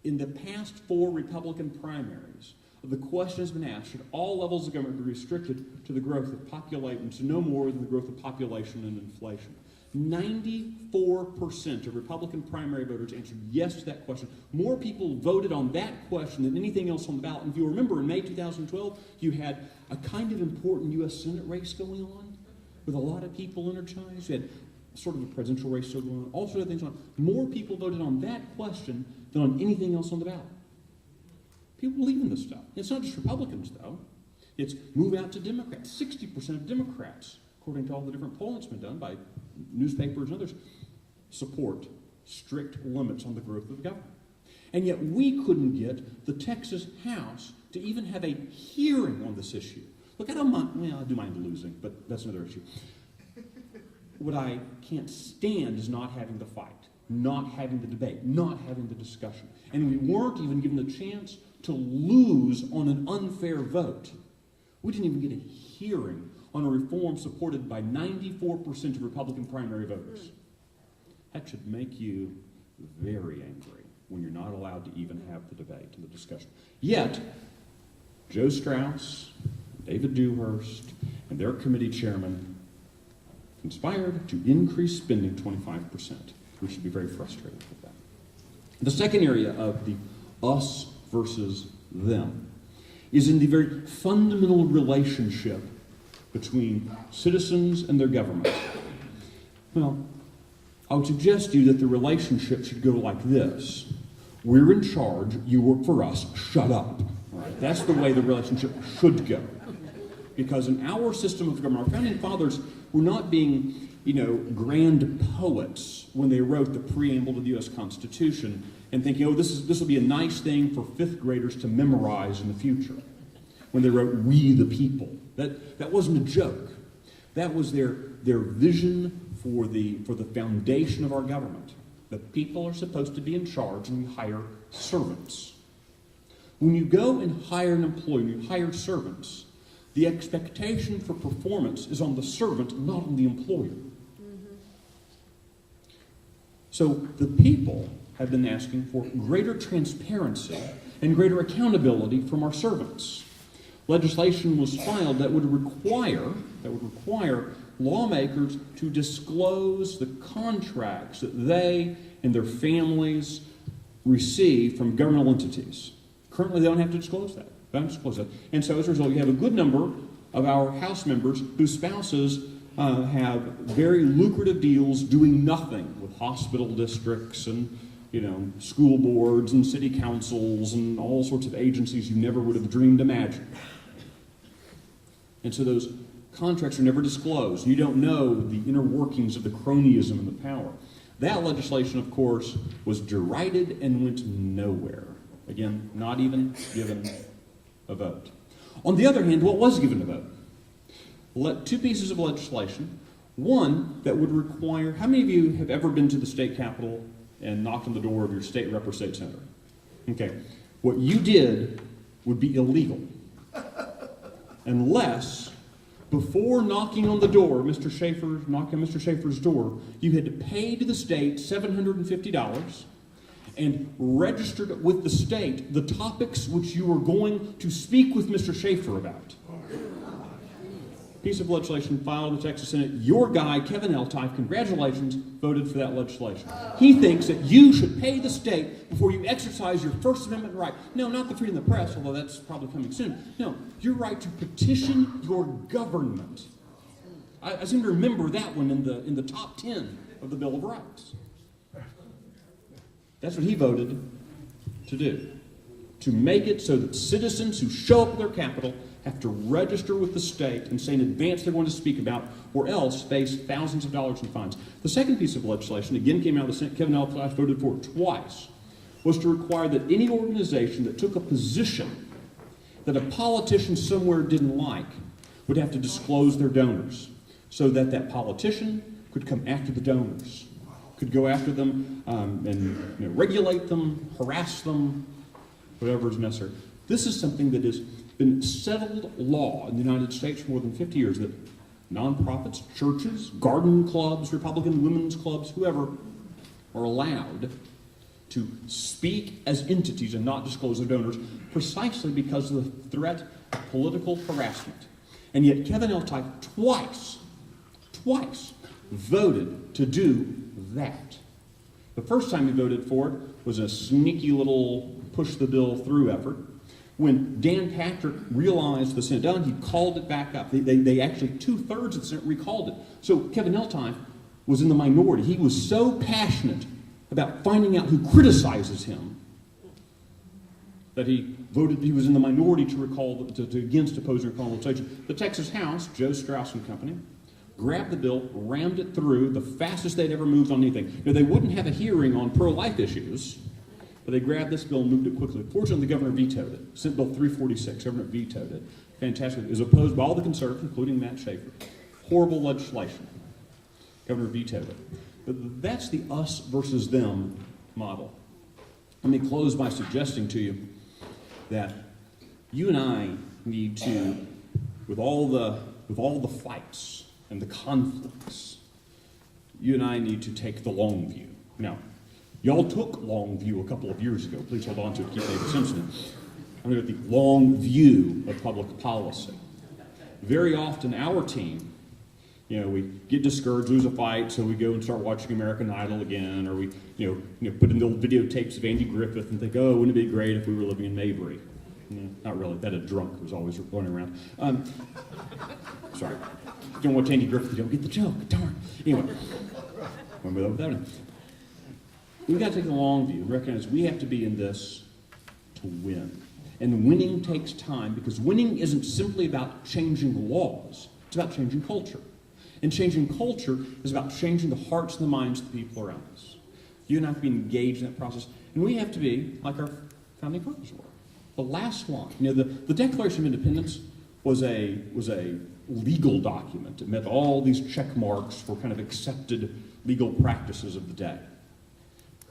Speaker 6: In the past 4 Republican primaries, the question has been asked, should all levels of government be restricted to the growth of population, to no more than the growth of population and inflation? 94% of Republican primary voters answered yes to that question. More people voted on that question than anything else on the ballot. And if you remember, in May 2012, you had a kind of important U.S. Senate race going on with a lot of people energized. You had sort of a presidential race still going on, all sorts of things on. More people voted on that question than on anything else on the ballot. People believe in this stuff. It's not just Republicans, though. It's move out to Democrats. 60% of Democrats, according to all the different polling that's been done by newspapers and others, support strict limits on the growth of the government. And yet we couldn't get the Texas House to even have a hearing on this issue. Look, I don't mind, I do mind losing, but that's another issue. What I can't stand is not having the fight, not having the debate, not having the discussion. And we weren't even given the chance to lose on an unfair vote. We didn't even get a hearing on a reform supported by 94% of Republican primary voters. That should make you very angry when you're not allowed to even have the debate and the discussion. Yet, Joe Strauss, David Dewhurst, and their committee chairman conspired to increase spending 25%. We should be very frustrated with that. The second area of the us versus them is in the very fundamental relationship between citizens and their government. Well, I would suggest to you that the relationship should go like this. We're in charge, you work for us, shut up. All right? That's the way the relationship should go. Because in our system of government, our founding fathers were not being, grand poets when they wrote the preamble to the U.S. Constitution and thinking, this will be a nice thing for 5th graders to memorize in the future. When they wrote, we the people. That wasn't a joke. That was their vision for the foundation of our government. The people are supposed to be in charge, and we hire servants. When you go and hire an employee, when you hire servants, the expectation for performance is on the servant, not on the employer. Mm-hmm. So the people have been asking for greater transparency and greater accountability from our servants. Legislation was filed that would require lawmakers to disclose the contracts that they and their families receive from governmental entities. Currently, they don't have to disclose that. And so as a result, you have a good number of our House members whose spouses have very lucrative deals doing nothing with hospital districts and school boards and city councils and all sorts of agencies you never would have dreamed to imagine. And so those contracts are never disclosed. You don't know the inner workings of the cronyism and the power. That legislation, of course, was derided and went nowhere. Again, not even given a vote. On the other hand, what was given a vote? two pieces of legislation. One that would require, how many of you have ever been to the state capitol and knocked on the door of your state rep or state senator? Okay. What you did would be illegal unless, before knocking on the door, knocking on Mr. Schaefer's door, you had to pay to the state $750 and registered with the state the topics which you were going to speak with Mr. Schaefer about. Piece of legislation filed in the Texas Senate. Your guy, Kevin Eltife, congratulations, voted for that legislation. He thinks that you should pay the state before you exercise your First Amendment right. No, not the freedom of the press, although that's probably coming soon. No, your right to petition your government. I seem to remember that one in the top 10 of the Bill of Rights. That's what he voted to do. To make it so that citizens who show up at their capital have to register with the state and say in advance they're going to speak about, or else face thousands of dollars in fines. The second piece of legislation, again came out of the Senate, Kevin Eltife voted for it twice, was to require that any organization that took a position that a politician somewhere didn't like would have to disclose their donors, so that that politician could come after the donors, could go after them and regulate them, harass them, whatever is necessary. This is something that has been settled law in the United States for more than 50 years, that nonprofits, churches, garden clubs, Republican women's clubs, whoever, are allowed to speak as entities and not disclose their donors, precisely because of the threat of political harassment. And yet Kevin Eltife twice voted to do that. The first time he voted for it was a sneaky little push the bill through effort. When Dan Patrick realized the Senate done, he called it back up. They actually, 2/3 of the Senate recalled it. So Kevin Eltife was in the minority. He was so passionate about finding out who criticizes him that he was in the minority to recall, against opposing recall legislation. The Texas House, Joe Strauss and company, grabbed the bill, rammed it through the fastest they'd ever moved on anything. Now, they wouldn't have a hearing on pro-life issues, but they grabbed this bill and moved it quickly. Fortunately, the governor vetoed it. Senate Bill 346, governor vetoed it. Fantastic. It was opposed by all the conservatives, including Matt Schaefer. Horrible legislation. Governor vetoed it. But that's the us versus them model. Let me close by suggesting to you that you and I need to, with all the fights and the conflicts, you and I need to take the long view. Now, y'all took long view a couple of years ago. Please hold on to it. Keep David Simpson. I'm going to get the long view of public policy. Very often, our team, we get discouraged, lose a fight, so we go and start watching American Idol again, or we, put in the old videotapes of Andy Griffith and think, oh, wouldn't it be great if we were living in Maybury? No, not really. That a drunk was always running around. Sorry. If you don't watch Andy Griffith, you don't get the joke. Darn. Anyway, went without him. We've got to take the long view and recognize we have to be in this to win. And winning takes time, because winning isn't simply about changing laws. It's about changing culture. And changing culture is about changing the hearts and the minds of the people around us. You and I have to be engaged in that process. And we have to be like our founding fathers were. The last line. The Declaration of Independence was a legal document. It met all these check marks for kind of accepted legal practices of the day.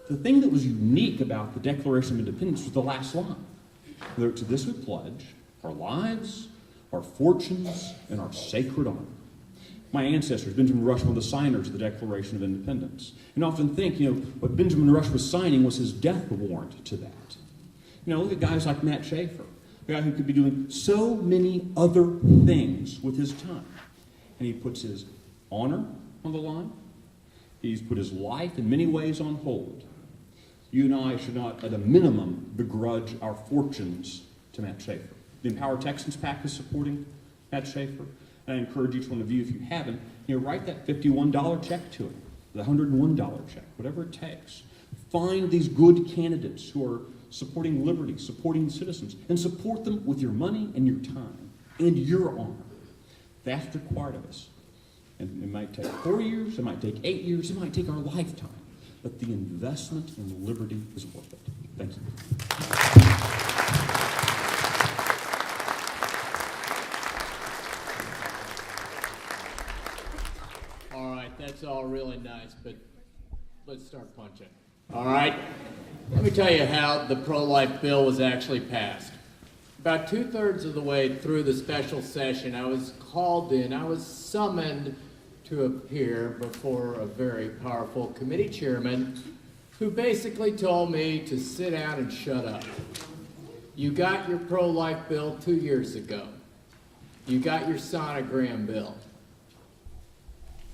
Speaker 6: The thing that was unique about the Declaration of Independence was the last line. To this we pledge our lives, our fortunes, and our sacred honor. My ancestors, Benjamin Rush, one of the signers of the Declaration of Independence, and often think, what Benjamin Rush was signing was his death warrant to that. Look at guys like Matt Schaefer, a guy who could be doing so many other things with his time. And he puts his honor on the line. He's put his life in many ways on hold. You and I should not, at a minimum, begrudge our fortunes to Matt Schaefer. The Empower Texans PAC is supporting Matt Schaefer. And I encourage each one of you, if you haven't, write that $51 check to him, the $101 check, whatever it takes. Find these good candidates who are supporting liberty, supporting citizens, and support them with your money and your time and your honor. That's required of us. And it might take 4 years, it might take 8 years, it might take our lifetime. But the investment in liberty is worth it. Thank you.
Speaker 3: that's all really nice, but let's start punching. All right? Let me tell you how the pro-life bill was actually passed. About 2/3 of the way through the special session, I was called in, I was summoned to appear before a very powerful committee chairman who basically told me to sit down and shut up. You got your pro-life bill 2 years ago. You got your sonogram bill.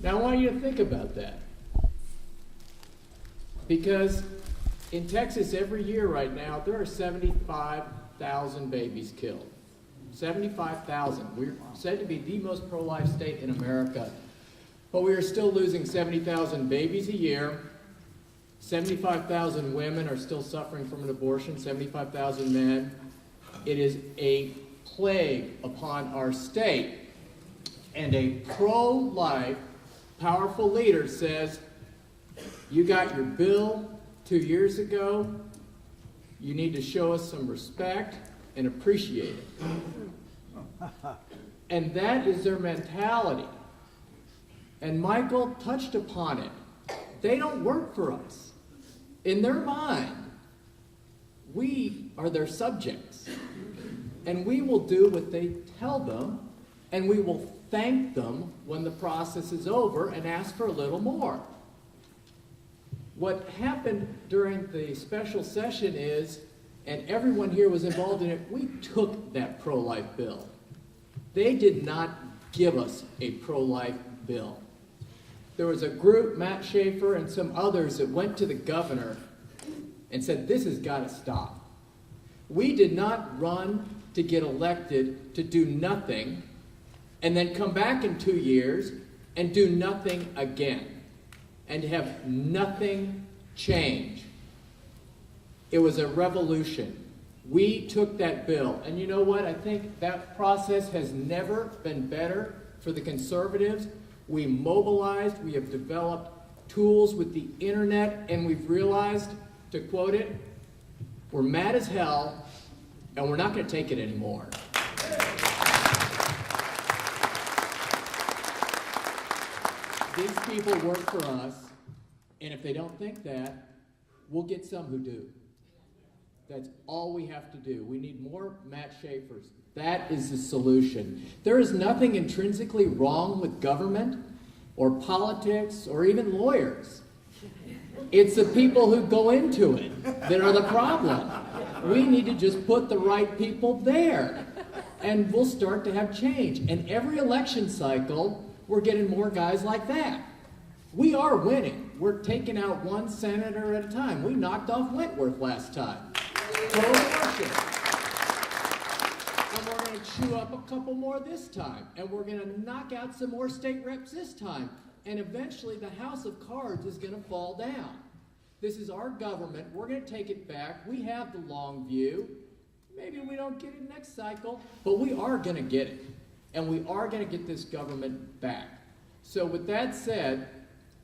Speaker 3: Now I want you to think about that. Because in Texas every year right now, there are 75,000 babies killed. 75,000. We're said to be the most pro-life state in America. But we are still losing 70,000 babies a year. 75,000 women are still suffering from an abortion, 75,000 men. It is a plague upon our state. And a pro-life, powerful leader says, you got your bill 2 years ago, you need to show us some respect and appreciate it. And that is their mentality. And Michael touched upon it. They don't work for us. In their mind, we are their subjects. And we will do what they tell them, and we will thank them when the process is over and ask for a little more. What happened during the special session is, and everyone here was involved in it, we took that pro-life bill. They did not give us a pro-life bill. There was a group, Matt Schaefer and some others, that went to the governor and said, this has got to stop. We did not run to get elected to do nothing and then come back in 2 years and do nothing again and have nothing change. It was a revolution. We took that bill. And you know what? I think that process has never been better for the conservatives. We mobilized, we have developed tools with the internet, and we've realized, to quote it, we're mad as hell, and we're not going to take it anymore. These people work for us, and if they don't think that, we'll get some who do. That's all we have to do. We need more Matt Schaefers. That is the solution. There is nothing intrinsically wrong with government or politics or even lawyers. It's the people who go into it that are the problem. We need to just put the right people there, and we'll start to have change. And every election cycle, we're getting more guys like that. We are winning. We're taking out one senator at a time. We knocked off Wentworth last time. Pro-abortion. And we're going to chew up a couple more this time. And we're going to knock out some more state reps this time. And eventually the house of cards is going to fall down. This is our government. We're going to take it back. We have the long view. Maybe we don't get it next cycle, but we are going to get it. And we are going to get this government back. So with that said,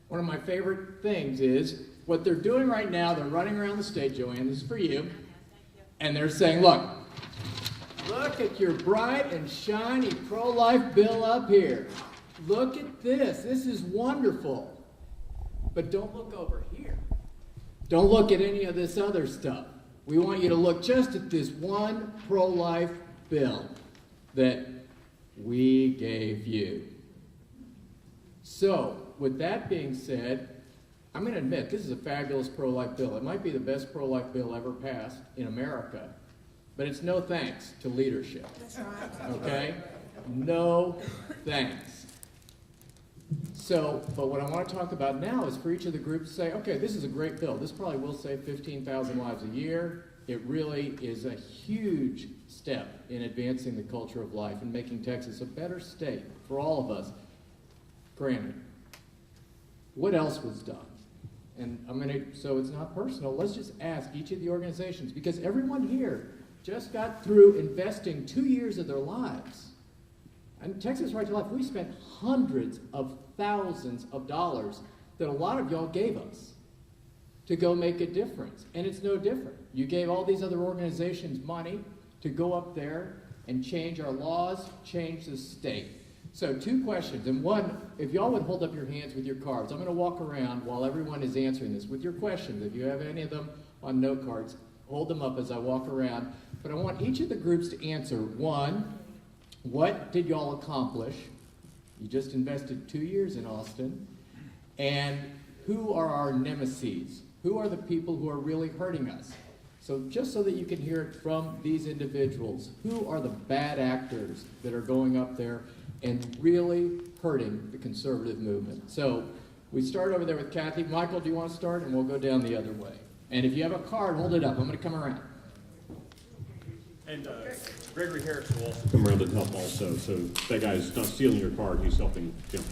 Speaker 3: one of my favorite things is what they're doing right now. They're running around the state, Joanne, this is for you. And they're saying, look at your bright and shiny pro-life bill up here. Look at this. This is wonderful. But don't look over here. Don't look at any of this other stuff. We want you to look just at this one pro-life bill that we gave you. So, with that being said, I'm going to admit this is a fabulous pro-life bill. It might be the best pro-life bill ever passed in America, but it's no thanks to leadership.
Speaker 8: That's right.
Speaker 3: Okay? No thanks. So, but what I want to talk about now is for each of the groups to say, okay, this is a great bill. This probably will save 15,000 lives a year. It really is a huge step in advancing the culture of life and making Texas a better state for all of us. Granted, what else was done? And so it's not personal, let's just ask each of the organizations, because everyone here just got through investing 2 years of their lives. And Texas Right to Life, we spent hundreds of thousands of dollars that a lot of y'all gave us to go make a difference. And it's no different. You gave all these other organizations money to go up there and change our laws, change the state. So 2 questions, and one, if y'all would hold up your hands with your cards. I'm going to walk around while everyone is answering this with your questions. If you have any of them on note cards, hold them up as I walk around. But I want each of the groups to answer. 1, what did y'all accomplish? You just invested 2 years in Austin. And who are our nemesis? Who are the people who are really hurting us? So just so that you can hear it from these individuals, who are the bad actors that are going up there and really hurting the conservative movement? So we start over there with Kathy. Michael, do you want to start? And we'll go down the other way. And if you have a card, hold it up. I'm going to come around.
Speaker 6: And Gregory Harris will also come around to help also, so that guy's not stealing your card, he's helping him.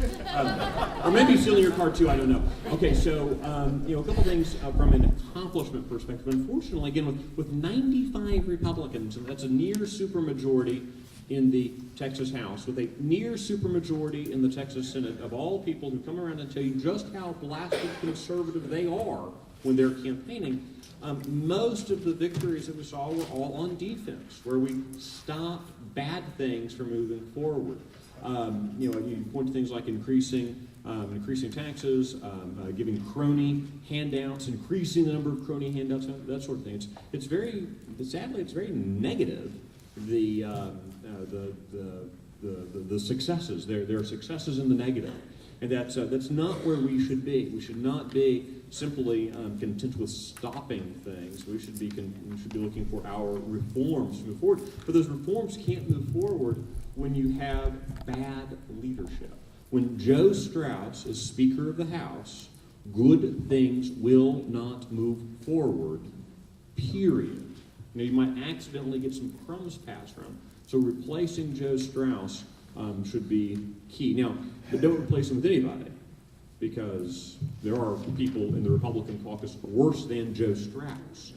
Speaker 6: Or maybe he's stealing your card too, I don't know. Okay, so, a couple things from an accomplishment perspective. Unfortunately, again, with 95 Republicans, and that's a near supermajority in the Texas House, with a near supermajority in the Texas Senate, of all people who come around and tell you just how blasted conservative they are when they're campaigning, most of the victories that we saw were all on defense, where we stopped bad things from moving forward. You point to things like increasing taxes, giving crony handouts, increasing the number of crony handouts, that sort of thing. Sadly, it's very negative. The successes. There are successes in the negative, and that's not where we should be. We should not be simply content with stopping things. We should be looking for our reforms to move forward. But those reforms can't move forward when you have bad leadership. When Joe Strauss is Speaker of the House, good things will not move forward, period. You might accidentally get some crumbs passed around. So replacing Joe Strauss should be key. Now, but don't replace him with anybody, because there are people in the Republican caucus worse than Joe Strauss.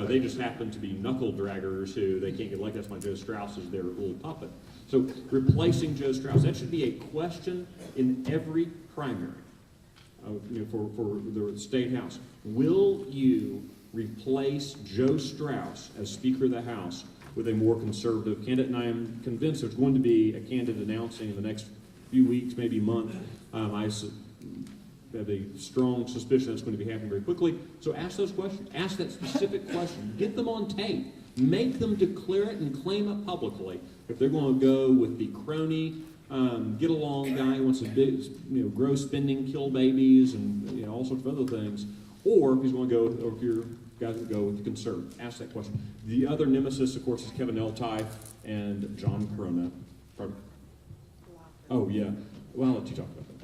Speaker 6: They just happen to be knuckle draggers who they can't get elected. That's why Joe Strauss is their little puppet. So replacing Joe Strauss, that should be a question in every primary for the State House. Will you replace Joe Strauss as Speaker of the House with a more conservative candidate? And I am convinced there's going to be a candidate announcing in the next few weeks, maybe month. I have a strong suspicion that's going to be happening very quickly. So ask those questions. Ask that specific question. Get them on tape. Make them declare it and claim it publicly. If they're going to go with the crony, get along guy who wants to grow spending, kill babies, and all sorts of other things, or if he's going to go, or if you're guys would go with the conservative. Ask that question. The other nemesis, of course, is Kevin Eltife and John Corona. Pardon? Oh, yeah. Well, I'll let you talk about that.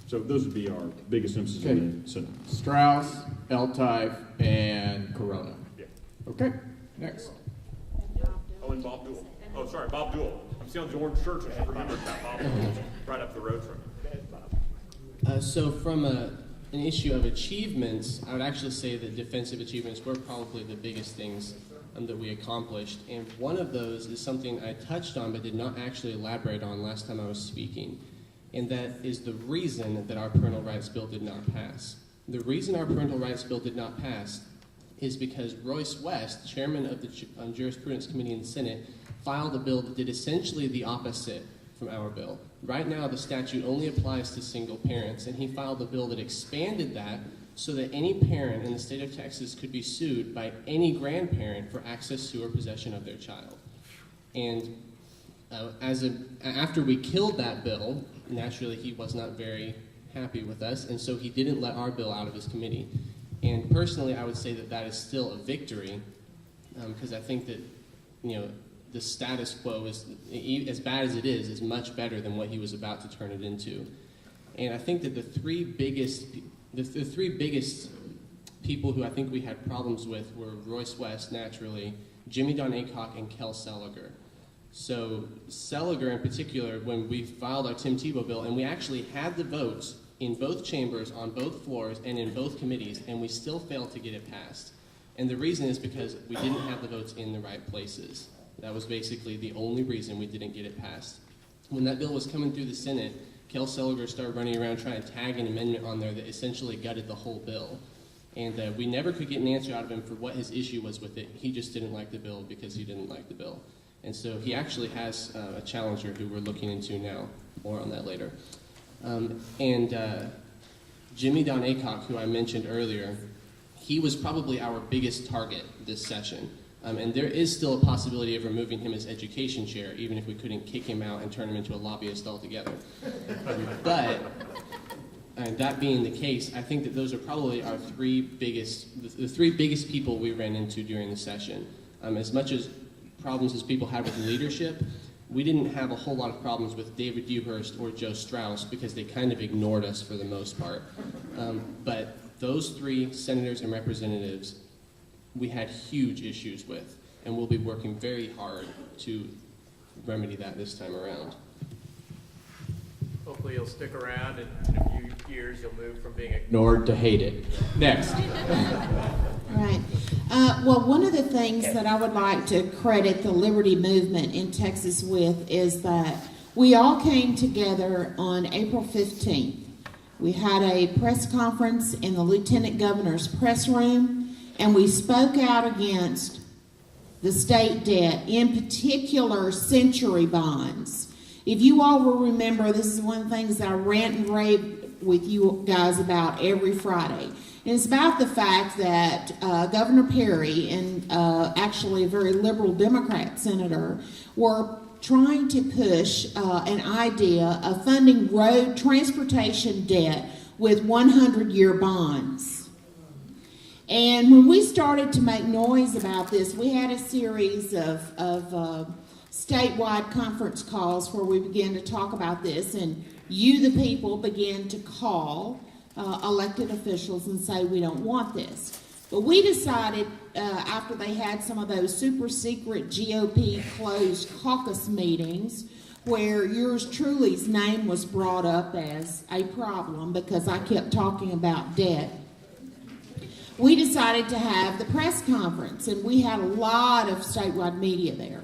Speaker 6: So those would be our biggest nemesis in the Senate.
Speaker 3: Strauss, Eltife, and Corona.
Speaker 6: Yeah.
Speaker 3: Okay, next.
Speaker 6: Oh, and Bob Dewell. Oh, sorry, Bob Dewell. I'm seeing the orange shirts. I should remember that. Bob Dewell's right up the road from me.
Speaker 5: So from an issue of achievements, I would actually say that defensive achievements were probably the biggest things that we accomplished. And one of those is something I touched on but did not actually elaborate on last time I was speaking. And that is the reason that our parental rights bill did not pass. The reason our parental rights bill did not pass is because Royce West, chairman of the Jurisprudence Committee in the Senate, filed a bill that did essentially the opposite from our bill. Right now, the statute only applies to single parents, and he filed a bill that expanded that so that any parent in the state of Texas could be sued by any grandparent for access to or possession of their child. And after we killed that bill, naturally he was not very happy with us, and so he didn't let our bill out of his committee. And personally, I would say that that is still a victory, because I think that, the status quo is, as bad as it is much better than what he was about to turn it into. And I think that the three biggest people who I think we had problems with were Royce West, naturally, Jimmy Don Aycock, and Kel Seliger. So Seliger in particular, when we filed our Tim Tebow bill, and we actually had the votes in both chambers, on both floors, and in both committees, and we still failed to get it passed. And the reason is because we didn't have the votes in the right places. That was basically the only reason we didn't get it passed. When that bill was coming through the Senate, Kel Seliger started running around trying to tag an amendment on there that essentially gutted the whole bill. And we never could get an answer out of him for what his issue was with it. He just didn't like the bill because he didn't like the bill. And so he actually has a challenger who we're looking into now. More on that later. Jimmy Don Aycock, who I mentioned earlier, he was probably our biggest target this session. And there is still a possibility of removing him as education chair, even if we couldn't kick him out and turn him into a lobbyist altogether. But that being the case, I think that those are probably our the three biggest people we ran into during the session. As much as problems as people had with leadership, we didn't have a whole lot of problems with David Dewhurst or Joe Strauss because they kind of ignored us for the most part. But those three senators and representatives we had huge issues with, and we'll be working very hard to remedy that this time around.
Speaker 3: Hopefully you'll stick around, and in a few years you'll move from being ignored to hated. Next.
Speaker 1: Right. Well, one of the things that I would like to credit the Liberty Movement in Texas with is that we all came together on April 15th. We had a press conference in the Lieutenant Governor's press room, and we spoke out against the state debt, in particular century bonds. If you all will remember, this is one of the things that I rant and rave with you guys about every Friday. And it's about the fact that Governor Perry and actually a very liberal Democrat senator were trying to push an idea of funding road transportation debt with 100-year bonds. And when we started to make noise about this, we had a series of statewide conference calls where we began to talk about this, and you, the people, began to call elected officials and say, we don't want this. But we decided, after they had some of those super secret GOP closed caucus meetings, where yours truly's name was brought up as a problem because I kept talking about debt, we decided to have the press conference, and we had a lot of statewide media there.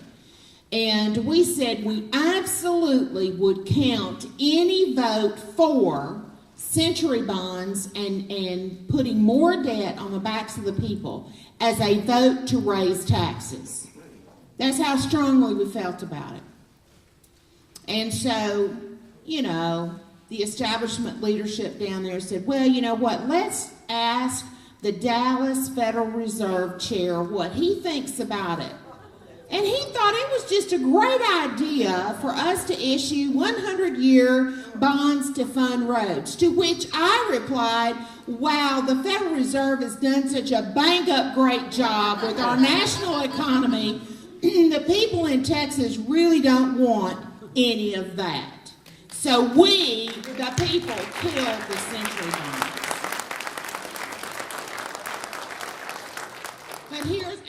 Speaker 1: And we said we absolutely would count any vote for century bonds and putting more debt on the backs of the people as a vote to raise taxes. That's how strongly we felt about it. And so, you know, the establishment leadership down there said, well, you know what, let's ask the Dallas Federal Reserve chair what he thinks about it. And he thought it was just a great idea for us to issue 100-year bonds to fund roads, to which I replied, wow, the Federal Reserve has done such a bang-up great job with our national economy, the people in Texas really don't want any of that. So we, the people, killed the century bonds.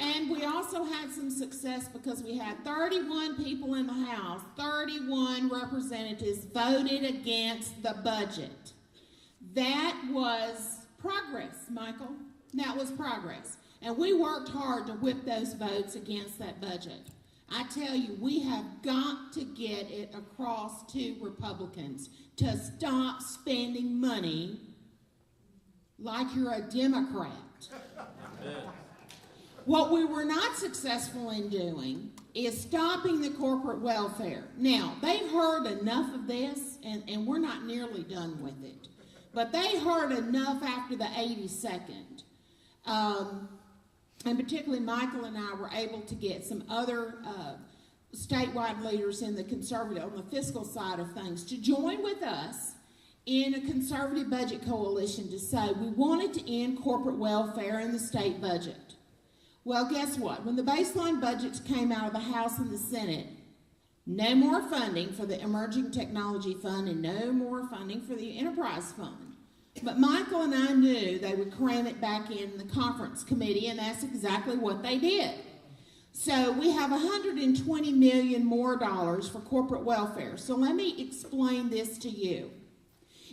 Speaker 1: And we also had some success because we had 31 people in the House, 31 representatives voted against the budget. That was progress, Michael. That was progress. And we worked hard to whip those votes against that budget. I tell you, we have got to get it across to Republicans to stop spending money like you're a Democrat. What we were not successful in doing is stopping the corporate welfare. Now, they've heard enough of this, and we're not nearly done with it. But they heard enough after the 82nd. And particularly Michael and I were able to get some other statewide leaders in the conservative, on the fiscal side of things, to join with us in a conservative budget coalition to say we wanted to end corporate welfare in the state budget. Well, guess what? When the baseline budgets came out of the House and the Senate, no more funding for the Emerging Technology Fund and no more funding for the Enterprise Fund. But Michael and I knew they would cram it back in the conference committee, and that's exactly what they did. So we have $120 million more for corporate welfare. So let me explain this to you.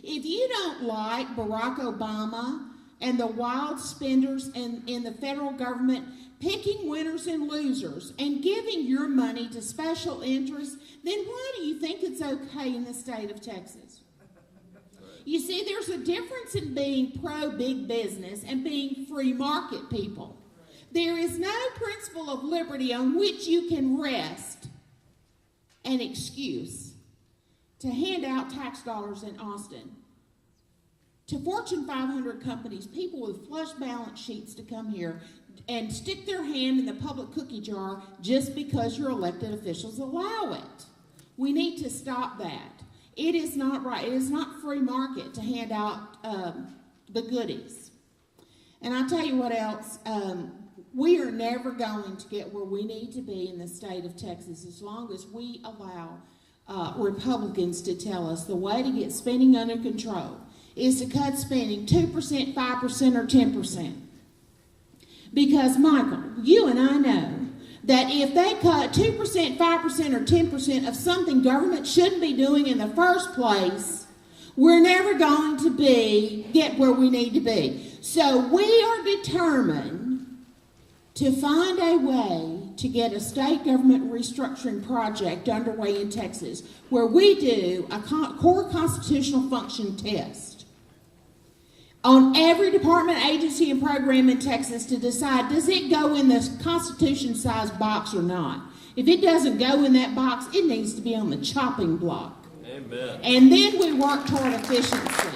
Speaker 1: If you don't like Barack Obama and the wild spenders in the federal government picking winners and losers and giving your money to special interests, then why do you think it's okay in the state of Texas? You see, there's a difference in being pro-big business and being free market people. There is no principle of liberty on which you can rest an excuse to hand out tax dollars in Austin to Fortune 500 companies, people with flush balance sheets to come here and stick their hand in the public cookie jar just because your elected officials allow it. We need to stop that. It is not right. It is not free market to hand out the goodies. And I'll tell you what else. We are never going to get where we need to be in the state of Texas as long as we allow Republicans to tell us the way to get spending under control is to cut spending 2%, 5%, or 10%. Because, Michael, you and I know that if they cut 2%, 5%, or 10% of something government shouldn't be doing in the first place, we're never going to get where we need to be. So we are determined to find a way to get a state government restructuring project underway in Texas where we do a core constitutional function test on every department, agency, and program in Texas to decide, does it go in this Constitution-sized box or not? If it doesn't go in that box, it needs to be on the chopping block.
Speaker 7: Amen.
Speaker 1: And then we work toward efficiency.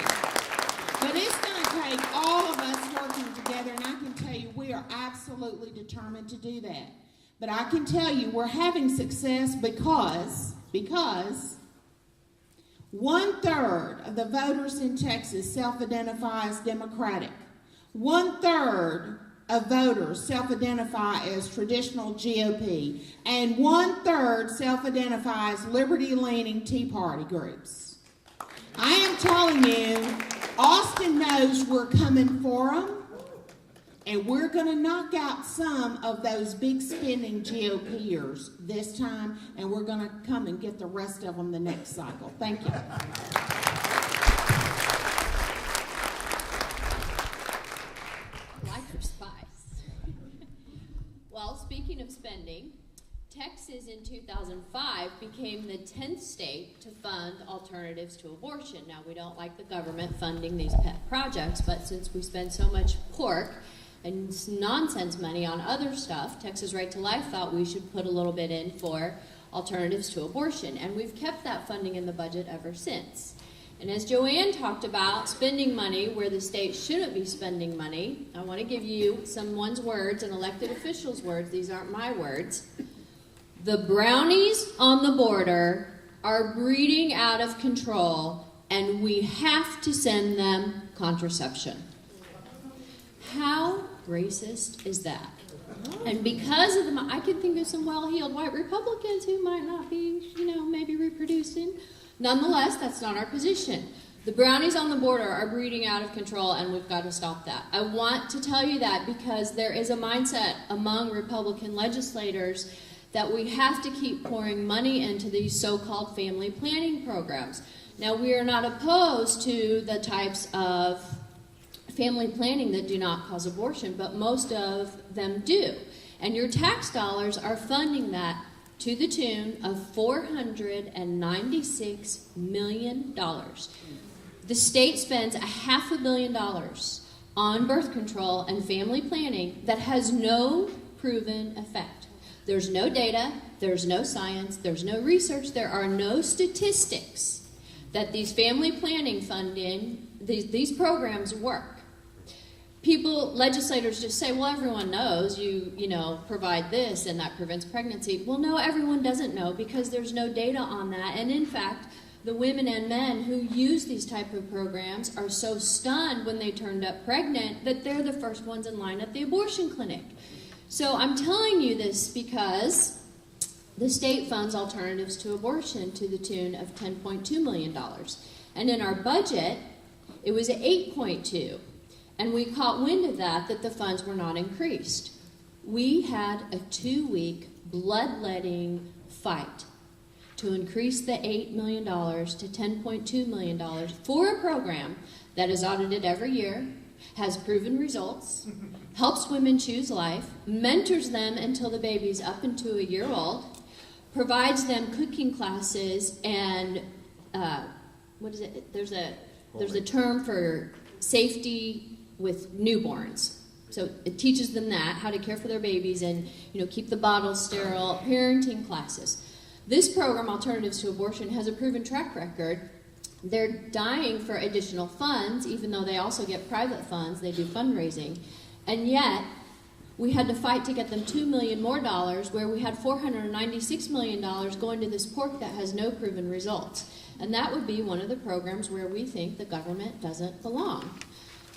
Speaker 1: But it's going to take all of us working together, and I can tell you we are absolutely determined to do that. But I can tell you we're having success because 1/3 of the voters in Texas self-identify as Democratic. 1/3 of voters self-identify as traditional GOP. And 1/3 self-identify as liberty-leaning Tea Party groups. I am telling you, Austin knows we're coming for them. And we're going to knock out some of those big spending GOPers this time, and we're going to come and get the rest of them the next cycle. Thank you.
Speaker 2: Like her spice. Well, speaking of spending, Texas in 2005 became the 10th state to fund alternatives to abortion. Now, we don't like the government funding these pet projects, but since we spend so much pork and nonsense money on other stuff, Texas Right to Life thought we should put a little bit in for alternatives to abortion. And we've kept that funding in the budget ever since. And as Joanne talked about, spending money where the state shouldn't be spending money, I want to give you someone's words, an elected official's words. These aren't my words. The brownies on the border are breeding out of control, and we have to send them contraception. How racist is that? And because of I can think of some well-heeled white Republicans who might not be, maybe reproducing. Nonetheless, that's not our position. The brownies on the border are breeding out of control, and we've got to stop that. I want to tell you that because there is a mindset among Republican legislators that we have to keep pouring money into these so-called family planning programs. Now, we are not opposed to the types of family planning that do not cause abortion, but most of them do. And your tax dollars are funding that to the tune of $496 million. The state spends $500 million on birth control and family planning that has no proven effect. There's no data, there's no science, there's no research, there are no statistics that these family planning funding, these programs work. Legislators just say, well, everyone knows you provide this and that prevents pregnancy. Well, no, everyone doesn't know because there's no data on that. And in fact, the women and men who use these type of programs are so stunned when they turned up pregnant that they're the first ones in line at the abortion clinic. So I'm telling you this because the state funds alternatives to abortion to the tune of $10.2 million. And in our budget, it was at $8.2. And we caught wind of that the funds were not increased. We had a 2-week bloodletting fight to increase the $8 million to $10.2 million for a program that is audited every year, has proven results, helps women choose life, mentors them until the baby's up into a year old, provides them cooking classes, and there's a term for safety with newborns. So it teaches them how to care for their babies and keep the bottles sterile, parenting classes. This program, Alternatives to Abortion, has a proven track record. They're dying for additional funds, even though they also get private funds. They do fundraising. And yet, we had to fight to get them $2 million more, where we had $496 million going to this pork that has no proven results. And that would be one of the programs where we think the government doesn't belong.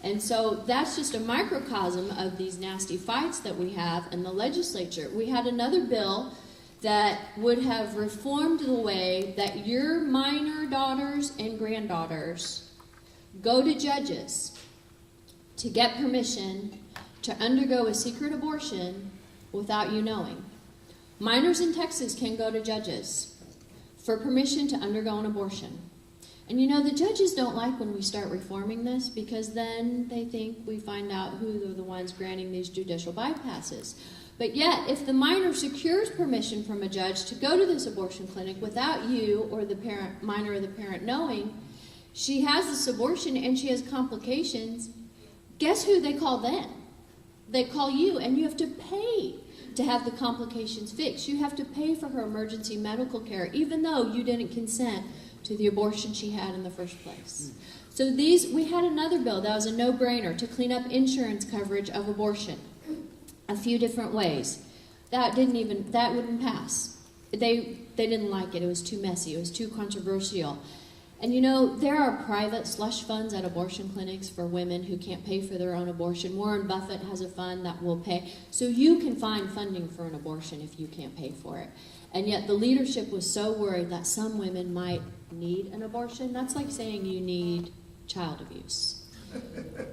Speaker 2: And so that's just a microcosm of these nasty fights that we have in the legislature. We had another bill that would have reformed the way that your minor daughters and granddaughters go to judges to get permission to undergo a secret abortion without you knowing. Minors in Texas can go to judges for permission to undergo an abortion. And you know, the judges don't like when we start reforming this, because then they think we find out who are the ones granting these judicial bypasses. But yet, if the minor secures permission from a judge to go to this abortion clinic without you or the parent, minor or the parent knowing, she has this abortion and she has complications, guess who they call then? They call you, and you have to pay to have the complications fixed. You have to pay for her emergency medical care, even though you didn't consent to the abortion she had in the first place. So we had another bill that was a no-brainer to clean up insurance coverage of abortion a few different ways. That wouldn't pass. They didn't like it. It was too messy. It was too controversial. And you know, there are private slush funds at abortion clinics for women who can't pay for their own abortion. Warren Buffett has a fund that will pay. So you can find funding for an abortion if you can't pay for it. And yet the leadership was so worried that some women might need an abortion. That's like saying you need child abuse.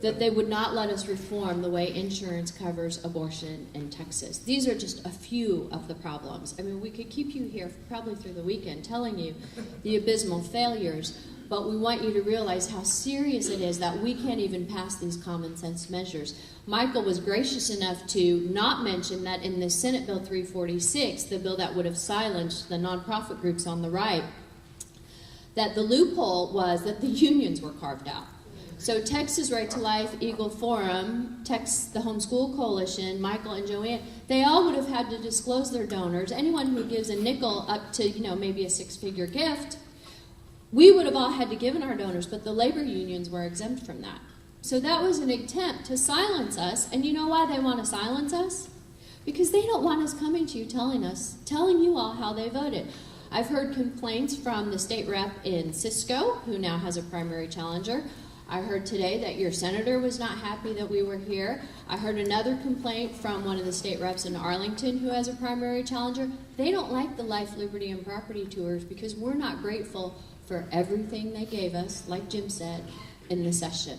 Speaker 2: That they would not let us reform the way insurance covers abortion in Texas. These are just a few of the problems. I mean, we could keep you here probably through the weekend telling you the abysmal failures, but we want you to realize how serious it is that we can't even pass these common sense measures. Michael was gracious enough to not mention that in the Senate Bill 346, the bill that would have silenced the nonprofit groups on the right, that the loophole was that the unions were carved out. So Texas Right to Life, Eagle Forum, the Homeschool Coalition, Michael and Joanne, they all would have had to disclose their donors. Anyone who gives a nickel up to, maybe a six-figure gift, we would have all had to give in our donors, but the labor unions were exempt from that. So that was an attempt to silence us. And you know why they want to silence us? Because they don't want us coming to you telling you all how they voted. I've heard complaints from the state rep in Cisco, who now has a primary challenger. I heard today that your senator was not happy that we were here. I heard another complaint from one of the state reps in Arlington who has a primary challenger. They don't like the life, liberty, and property tours because we're not grateful for everything they gave us, like Jim said, in the session.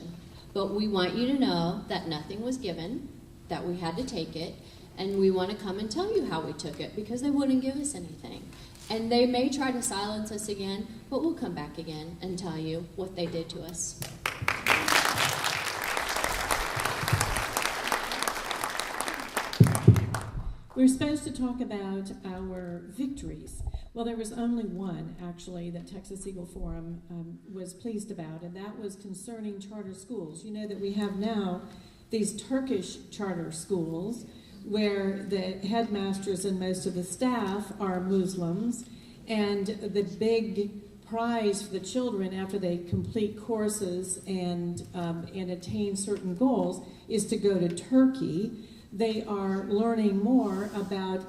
Speaker 2: But we want you to know that nothing was given, that we had to take it, and we want to come and tell you how we took it because they wouldn't give us anything. And they may try to silence us again, but we'll come back again and tell you what they did to us.
Speaker 4: We're supposed to talk about our victories. Well, there was only one, actually, that Texas Eagle Forum was pleased about, and that was concerning charter schools. You know that we have now these Turkish charter schools where the headmasters and most of the staff are Muslims, and the big prize for the children after they complete courses and attain certain goals is to go to Turkey. They are learning more about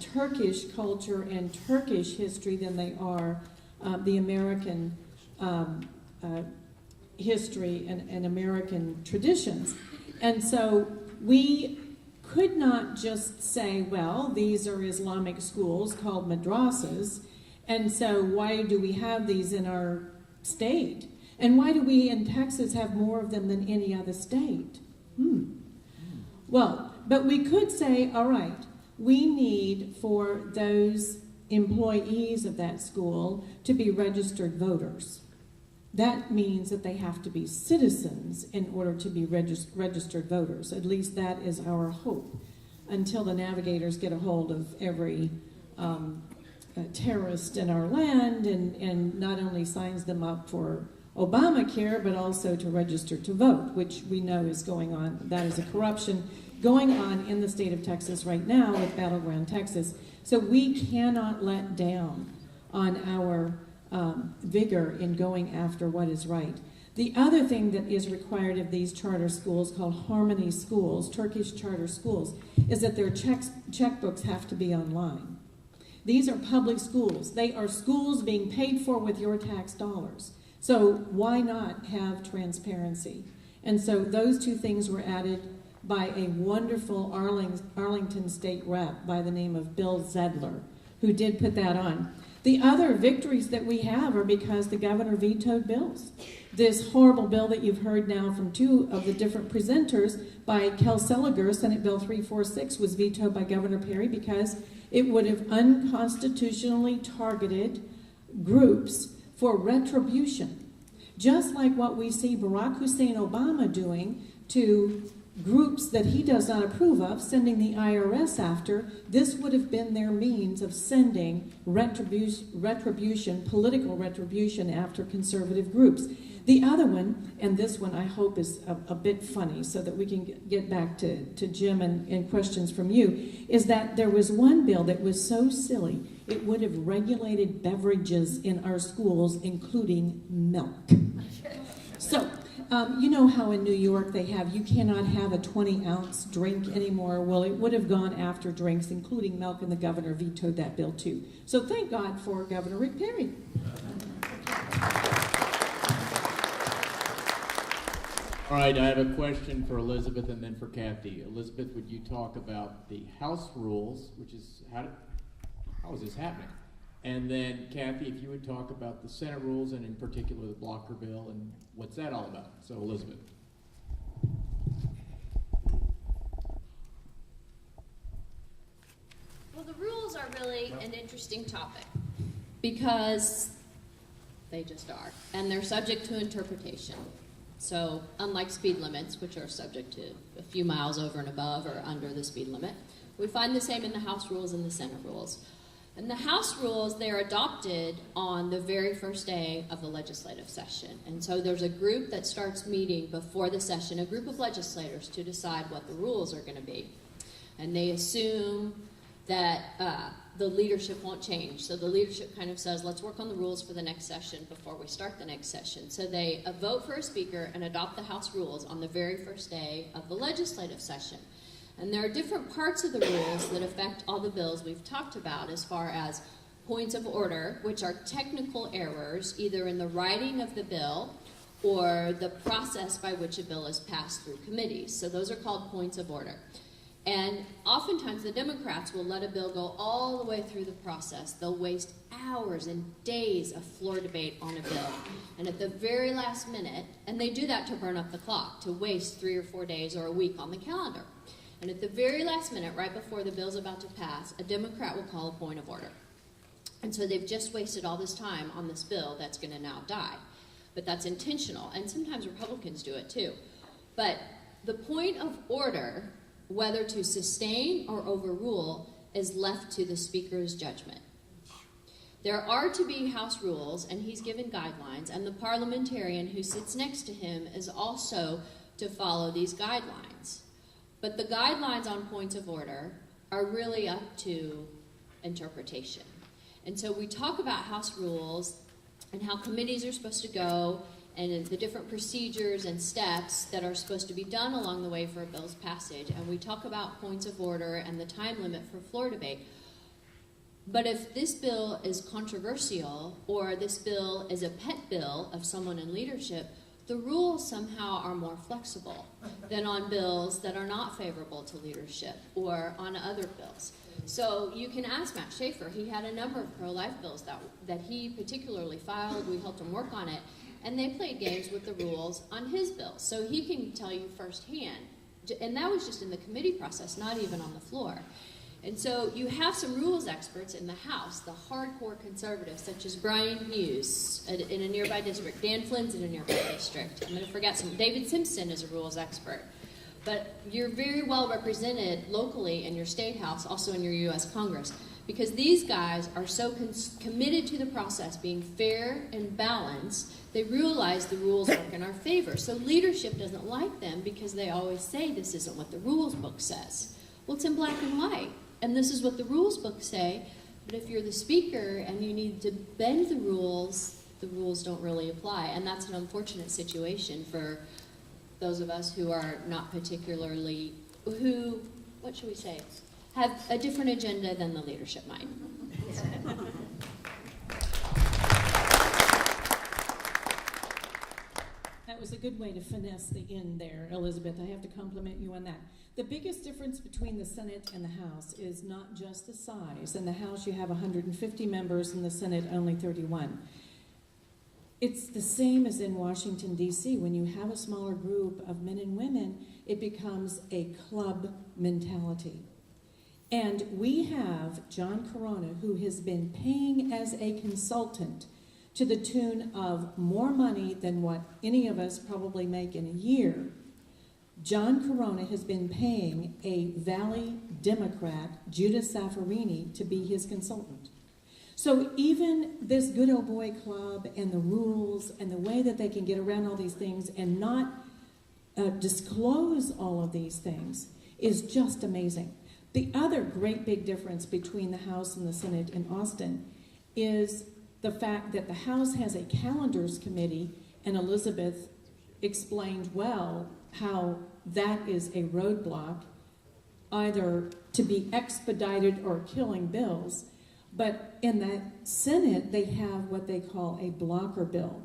Speaker 4: Turkish culture and Turkish history than they are the American history and American traditions. And so we could not just say, well, these are Islamic schools called madrasas, and so why do we have these in our state? And why do we in Texas have more of them than any other state? Well, but we could say, all right, we need for those employees of that school to be registered voters. That means that they have to be citizens in order to be registered voters. At least that is our hope, until the navigators get a hold of every terrorist in our land and not only signs them up for Obamacare, but also to register to vote, which we know is going on. That is a corruption going on in the state of Texas right now with Battleground Texas. So we cannot let down on our vigor in going after what is right. The other thing that is required of these charter schools, called Harmony schools, Turkish charter schools, is that their checkbooks have to be online. These are public schools. They are schools being paid for with your tax dollars. So why not have transparency? And so those two things were added by a wonderful Arlington state rep by the name of Bill Zedler, who did put that on. The other victories that we have are because the governor vetoed bills. This horrible bill that you've heard now from two of the different presenters by Kel Seliger, Senate Bill 346, was vetoed by Governor Perry because it would have unconstitutionally targeted groups for retribution. Just like what we see Barack Hussein Obama doing to groups that he does not approve of, sending the IRS after, this would have been their means of sending retribution, political retribution after conservative groups. The other one, and this one I hope is a bit funny so that we can get back to Jim and questions from you, is that there was one bill that was so silly, it would have regulated beverages in our schools, including milk. So, you know how in New York they have, you cannot have a 20-ounce drink anymore. Well, it would have gone after drinks, including milk, and the governor vetoed that bill too. So thank God for Governor Rick Perry.
Speaker 3: All right, I have a question for Elizabeth and then for Kathy. Elizabeth, would you talk about the House rules, which is, how is this happening? And then, Kathy, if you would talk about the Senate rules and in particular the blocker bill and what's that all about? So, Elizabeth.
Speaker 2: Well, the rules are really an interesting topic because they just are, and they're subject to interpretation. So, unlike speed limits, which are subject to a few miles over and above or under the speed limit, we find the same in the House rules and the Senate rules. And the House rules, they're adopted on the very first day of the legislative session. And so there's a group that starts meeting before the session, a group of legislators to decide what the rules are going to be. And they assume that the leadership won't change. So the leadership kind of says, let's work on the rules for the next session before we start the next session. So they vote for a speaker and adopt the House rules on the very first day of the legislative session. And there are different parts of the rules that affect all the bills we've talked about, as far as points of order, which are technical errors, either in the writing of the bill or the process by which a bill is passed through committees. So those are called points of order. And oftentimes the Democrats will let a bill go all the way through the process. They'll waste hours and days of floor debate on a bill. And at the very last minute, and they do that to burn up the clock, to waste 3 or 4 days or a week on the calendar. And at the very last minute, right before the bill's about to pass, a Democrat will call a point of order. And so they've just wasted all this time on this bill that's going to now die. But that's intentional, and sometimes Republicans do it too. But the point of order, whether to sustain or overrule, is left to the Speaker's judgment. There are to be House rules, and he's given guidelines, and the parliamentarian who sits next to him is also to follow these guidelines. But the guidelines on points of order are really up to interpretation. And so we talk about House rules and how committees are supposed to go and the different procedures and steps that are supposed to be done along the way for a bill's passage. And we talk about points of order and the time limit for floor debate. But if this bill is controversial or this bill is a pet bill of someone in leadership, the rules somehow are more flexible than on bills that are not favorable to leadership or on other bills. So you can ask Matt Schaefer. He had a number of pro-life bills that he particularly filed. We helped him work on it. And they played games with the rules on his bills. So he can tell you firsthand. And that was just in the committee process, not even on the floor. And so you have some rules experts in the House, the hardcore conservatives, such as Brian Hughes in a nearby district, Dan Flynn's in a nearby district. I'm going to forget some. David Simpson is a rules expert. But you're very well represented locally in your state house, also in your U.S. Congress. because these guys are so committed to the process being fair and balanced, they realize the rules work in our favor. So leadership doesn't like them because they always say this isn't what the rules book says. Well, it's in black and white, and this is what the rules book say, but if you're the speaker and you need to bend the rules don't really apply, and that's an unfortunate situation for those of us who are not particularly, who, what should we say, have a different agenda than the leadership might.
Speaker 4: That was a good way to finesse the end there, Elizabeth. I have to compliment you on that. The biggest difference between the Senate and the House is not just the size. In the House, you have 150 members, in the Senate, only 31. It's the same as in Washington, D.C. When you have a smaller group of men and women, it becomes a club mentality. And we have John Corona, who has been paying as a consultant to the tune of more money than what any of us probably make in a year. John Corona has been paying a Valley Democrat, Judah Saffarini, to be his consultant. So even this good old boy club and the rules and the way that they can get around all these things and not disclose all of these things is just amazing. The other great big difference between the House and the Senate in Austin is the fact that the House has a calendars committee, and Elizabeth explained well how that is a roadblock, either to be expedited or killing bills. But in the Senate, they have what they call a blocker bill.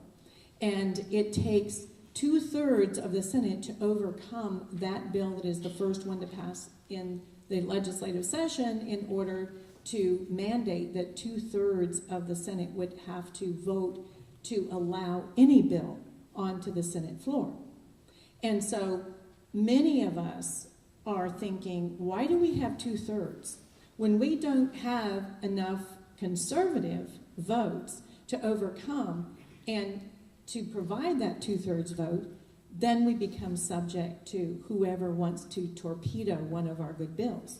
Speaker 4: And it takes 2/3 of the Senate to overcome that bill that is the first one to pass in the legislative session in order to mandate that 2/3 of the Senate would have to vote to allow any bill onto the Senate floor. And so many of us are thinking, why do we have 2/3? When we don't have enough conservative votes to overcome and to provide that 2/3 vote, then we become subject to whoever wants to torpedo one of our good bills.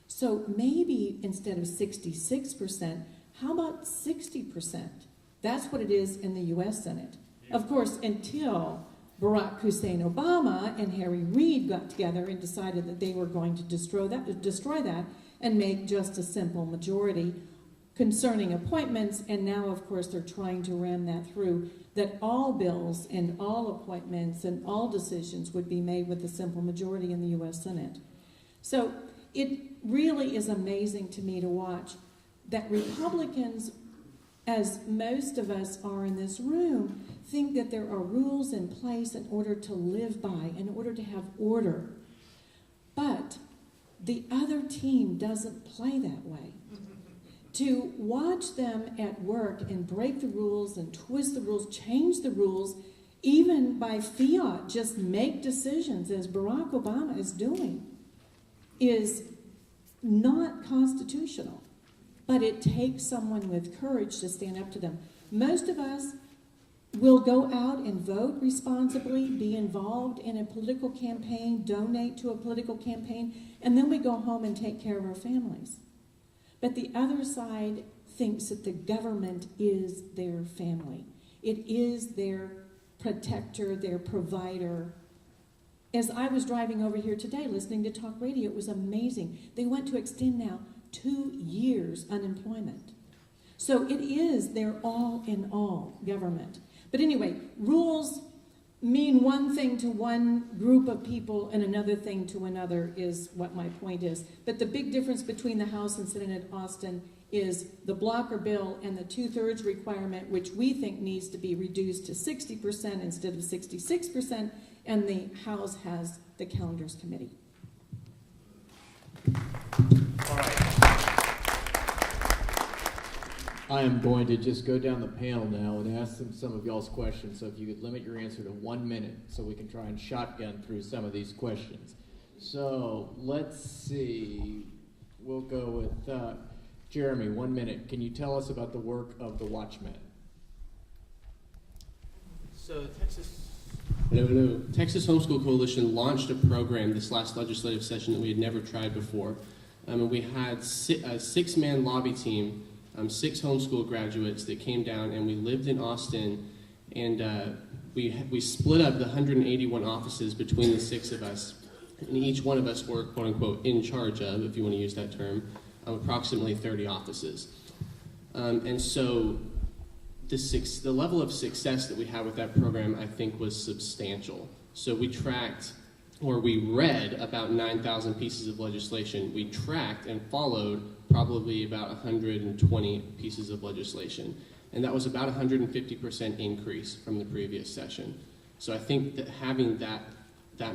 Speaker 4: So maybe instead of 66%, how about 60%? That's what it is in the U.S. Senate. Of course, until Barack Hussein Obama and Harry Reid got together and decided that they were going to destroy that and make just a simple majority concerning appointments, and now, of course, they're trying to ram that through, that all bills and all appointments and all decisions would be made with a simple majority in the U.S. Senate. So it really is amazing to me to watch that Republicans, as most of us are in this room, think that there are rules in place in order to live by, in order to have order. But the other team doesn't play that way. To watch them at work and break the rules and twist the rules, change the rules, even by fiat, just make decisions as Barack Obama is doing, is not constitutional. But it takes someone with courage to stand up to them. Most of us will go out and vote responsibly, be involved in a political campaign, donate to a political campaign, and then we go home and take care of our families. But the other side thinks that the government is their family. It is their protector, their provider. As I was driving over here today listening to talk radio, it was amazing. They want to extend now 2 years unemployment. So it is their all-in-all government. But anyway, rules mean one thing to one group of people and another thing to another is what my point is. But the big difference between the House and Senate in Austin is the blocker bill and the 2/3 requirement, which we think needs to be reduced to 60% instead of 66%, and the House has the calendars committee.
Speaker 3: All right. I am going to just go down the panel now and ask them some of y'all's questions. So if you could limit your answer to 1 minute so we can try and shotgun through some of these questions. So let's see. We'll go with Jeremy, 1 minute. Can you tell us about the work of the Watchmen?
Speaker 5: So Texas Homeschool Coalition launched a program this last legislative session that we had never tried before. And we had a six-man lobby team, 6 homeschool graduates that came down, and we lived in Austin, and we split up the 181 offices between the 6 of us, and each one of us were, quote-unquote, in charge of, if you want to use that term, approximately 30 offices. And so the level of success that we had with that program, I think, was substantial. So we read about 9,000 pieces of legislation. We tracked and followed probably about 120 pieces of legislation. And that was about 150% increase from the previous session. So I think that having that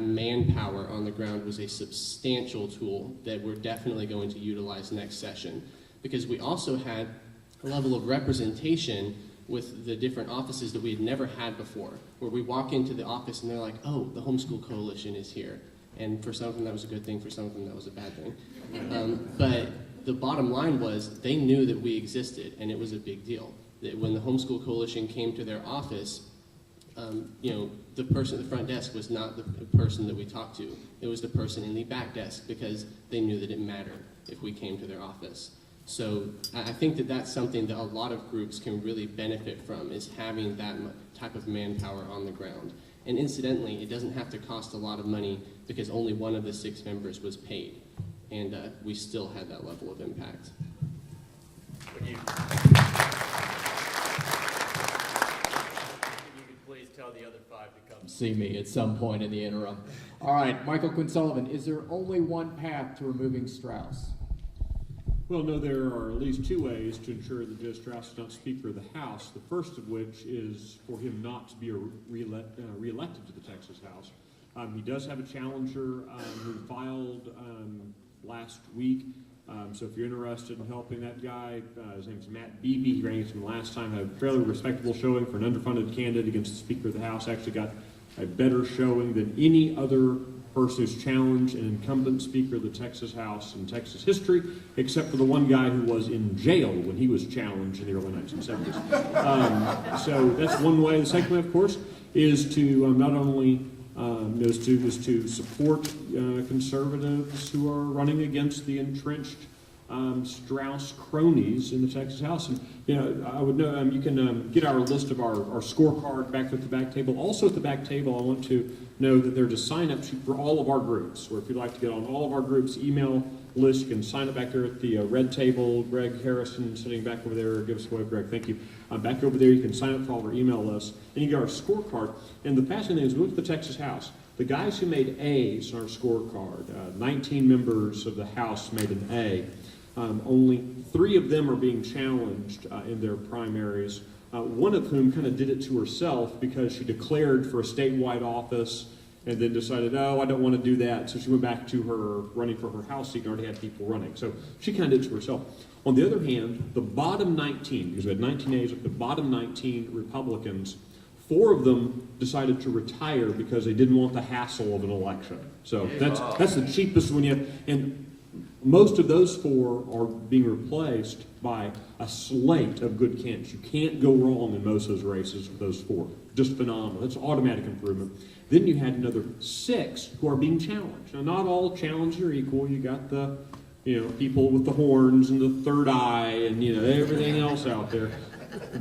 Speaker 5: manpower on the ground was a substantial tool that we're definitely going to utilize next session. Because we also had a level of representation with the different offices that we had never had before, where we walk into the office and they're like, oh, the Homeschool Coalition is here. And for some of them that was a good thing, for some of them that was a bad thing. But the bottom line was they knew that we existed, and it was a big deal. That when the Homeschool Coalition came to their office, the person at the front desk was not the person that we talked to. It was the person in the back desk, because they knew that it mattered if we came to their office. So I think that that's something that a lot of groups can really benefit from, is having that type of manpower on the ground. And incidentally, it doesn't have to cost a lot of money, because only one of the 6 members was paid. And we still had that level of impact.
Speaker 3: If you could please tell the other 5 to come see me at some point in the interim. All right, Michael Quinn Sullivan, is there only one path to removing Strauss?
Speaker 6: Well, no, there are at least 2 ways to ensure that Judge Strauss is not Speaker of the House. The first of which is for him not to be reelected to the Texas House. He does have a challenger who filed last week. So if you're interested in helping that guy, his name is Matt Beebe. He ran against him last time, had a fairly respectable showing for an underfunded candidate against the Speaker of the House. Actually got a better showing than any other person who's challenged an incumbent Speaker of the Texas House in Texas history, except for the one guy who was in jail when he was challenged in the early 1970s. So that's one way. The second way, of course, is to not only is to support conservatives who are running against the entrenched Strauss cronies in the Texas House. And I would know you can get our list of our scorecard back at the back table. Also at the back table, I want to know that there's a sign-up sheet for all of our groups, where if you'd like to get on all of our groups' email list, you can sign up back there at the red table. Greg Harrison sitting back over there. Give us a wave, Greg. Thank you. Back over there, you can sign up for all of our email lists, and you get our scorecard. And the fascinating thing is, we look at the Texas House. The guys who made A's on our scorecard, 19 members of the House made an A. Only 3 of them are being challenged in their primaries, one of whom kind of did it to herself because she declared for a statewide office and then decided, oh, I don't want to do that. So she went back to her running for her House seat and already had people running. So she kind of did it to herself. On the other hand, the bottom 19, because we had 19 A's, the bottom 19 Republicans, 4 of them decided to retire because they didn't want the hassle of an election. So that's the cheapest one yet. And most of those 4 are being replaced by a slate of good candidates. You can't go wrong in most of those races with those 4. Just phenomenal. That's automatic improvement. Then you had another 6 who are being challenged. Now, not all challenges are equal. You got the, people with the horns and the third eye and, everything else out there.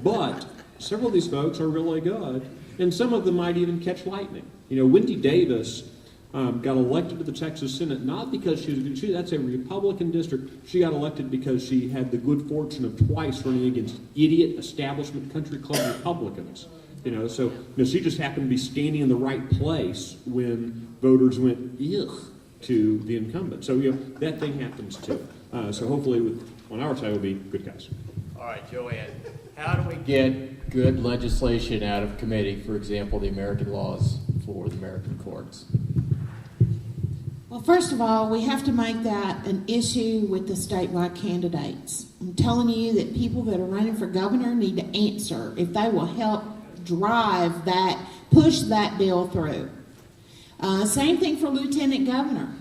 Speaker 6: But several of these folks are really good, and some of them might even catch lightning. Wendy Davis got elected to the Texas Senate not because that's a Republican district. She got elected because she had the good fortune of twice running against idiot establishment country club Republicans. So she just happened to be standing in the right place when voters went ugh to the incumbent. So that thing happens too. So hopefully on our side will be good guys.
Speaker 3: All right, Joanne, how do we get good legislation out of committee? For example, the American laws for the American courts.
Speaker 1: Well, first of all, we have to make that an issue with the statewide candidates. I'm telling you that people that are running for governor need to answer if they will help drive that, push that bill through. Same thing for lieutenant governor.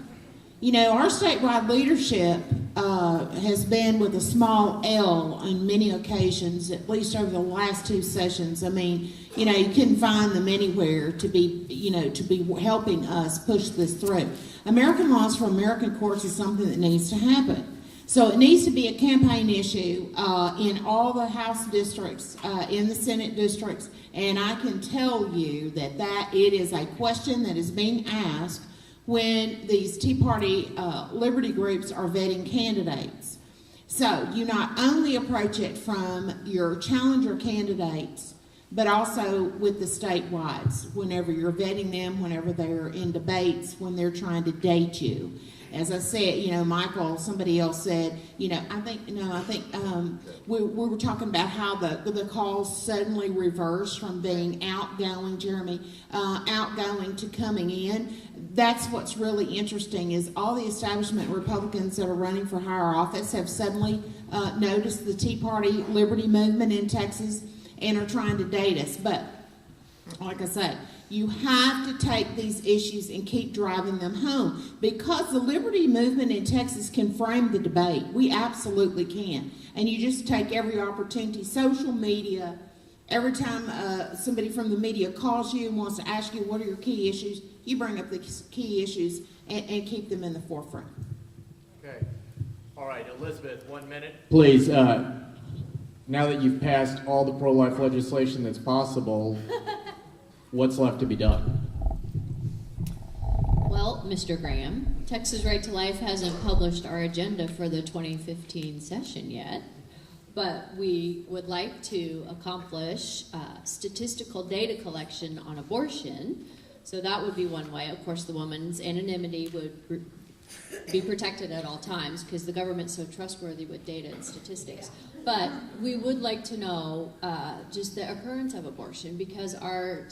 Speaker 1: Our statewide leadership has been with a small L on many occasions, at least over the last 2 sessions. I mean, you couldn't find them anywhere to be helping us push this through. American Laws for American Courts is something that needs to happen. So it needs to be a campaign issue in all the House districts, in the Senate districts, and I can tell you that it is a question that is being asked when these Tea Party liberty groups are vetting candidates. So you not only approach it from your challenger candidates, but also with the statewide, whenever you're vetting them, whenever they're in debates, when they're trying to date you. As I said, Michael, somebody else said, I think we were talking about how the calls suddenly reversed from being outgoing, Jeremy, outgoing to coming in. That's what's really interesting is all the establishment Republicans that are running for higher office have suddenly noticed the Tea Party liberty movement in Texas and are trying to date us. But like I said, you have to take these issues and keep driving them home because the liberty movement in Texas can frame the debate. We absolutely can. And you just take every opportunity, social media, every time somebody from the media calls you and wants to ask you what are your key issues, you bring up the key issues and keep them in the forefront.
Speaker 3: Okay. All right, Elizabeth, 1 minute. Please, now that you've passed all the pro-life legislation that's possible, what's left to be done?
Speaker 2: Well, Mr. Graham, Texas Right to Life hasn't published our agenda for the 2015 session yet, but we would like to accomplish statistical data collection on abortion. So that would be one way. Of course, the woman's anonymity would be protected at all times because the government's so trustworthy with data and statistics. But we would like to know just the occurrence of abortion because our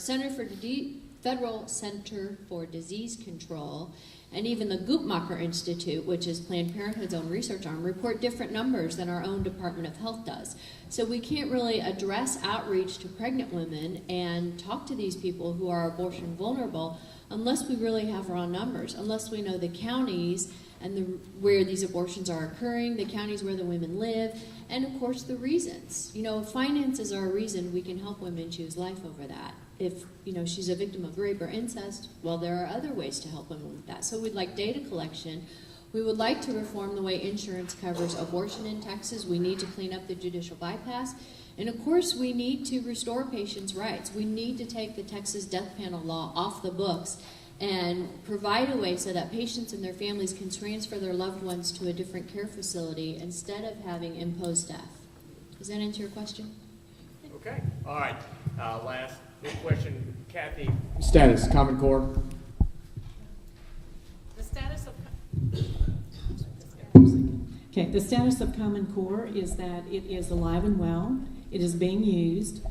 Speaker 2: Federal Center for Disease Control and even the Guttmacher Institute, which is Planned Parenthood's own research arm, report different numbers than our own Department of Health does. So we can't really address outreach to pregnant women and talk to these people who are abortion vulnerable unless we really have raw numbers, unless we know the counties and where these abortions are occurring, the counties where the women live, and of course the reasons. Finances are a reason we can help women choose life over that. If, she's a victim of rape or incest, well, there are other ways to help women with that. So we'd like data collection. We would like to reform the way insurance covers abortion in Texas. We need to clean up the judicial bypass. And of course, we need to restore patients' rights. We need to take the Texas death panel law off the books and provide a way so that patients and their families can transfer their loved ones to a different care facility instead of having imposed death. Does that answer your question?
Speaker 3: Okay. All right. Last question, Kathy. Status, Common Core.
Speaker 8: The status of...
Speaker 4: Okay, the status of Common Core is that it is alive and well. It is being used.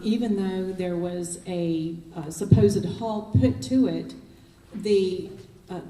Speaker 4: Even though there was a supposed halt put to it, the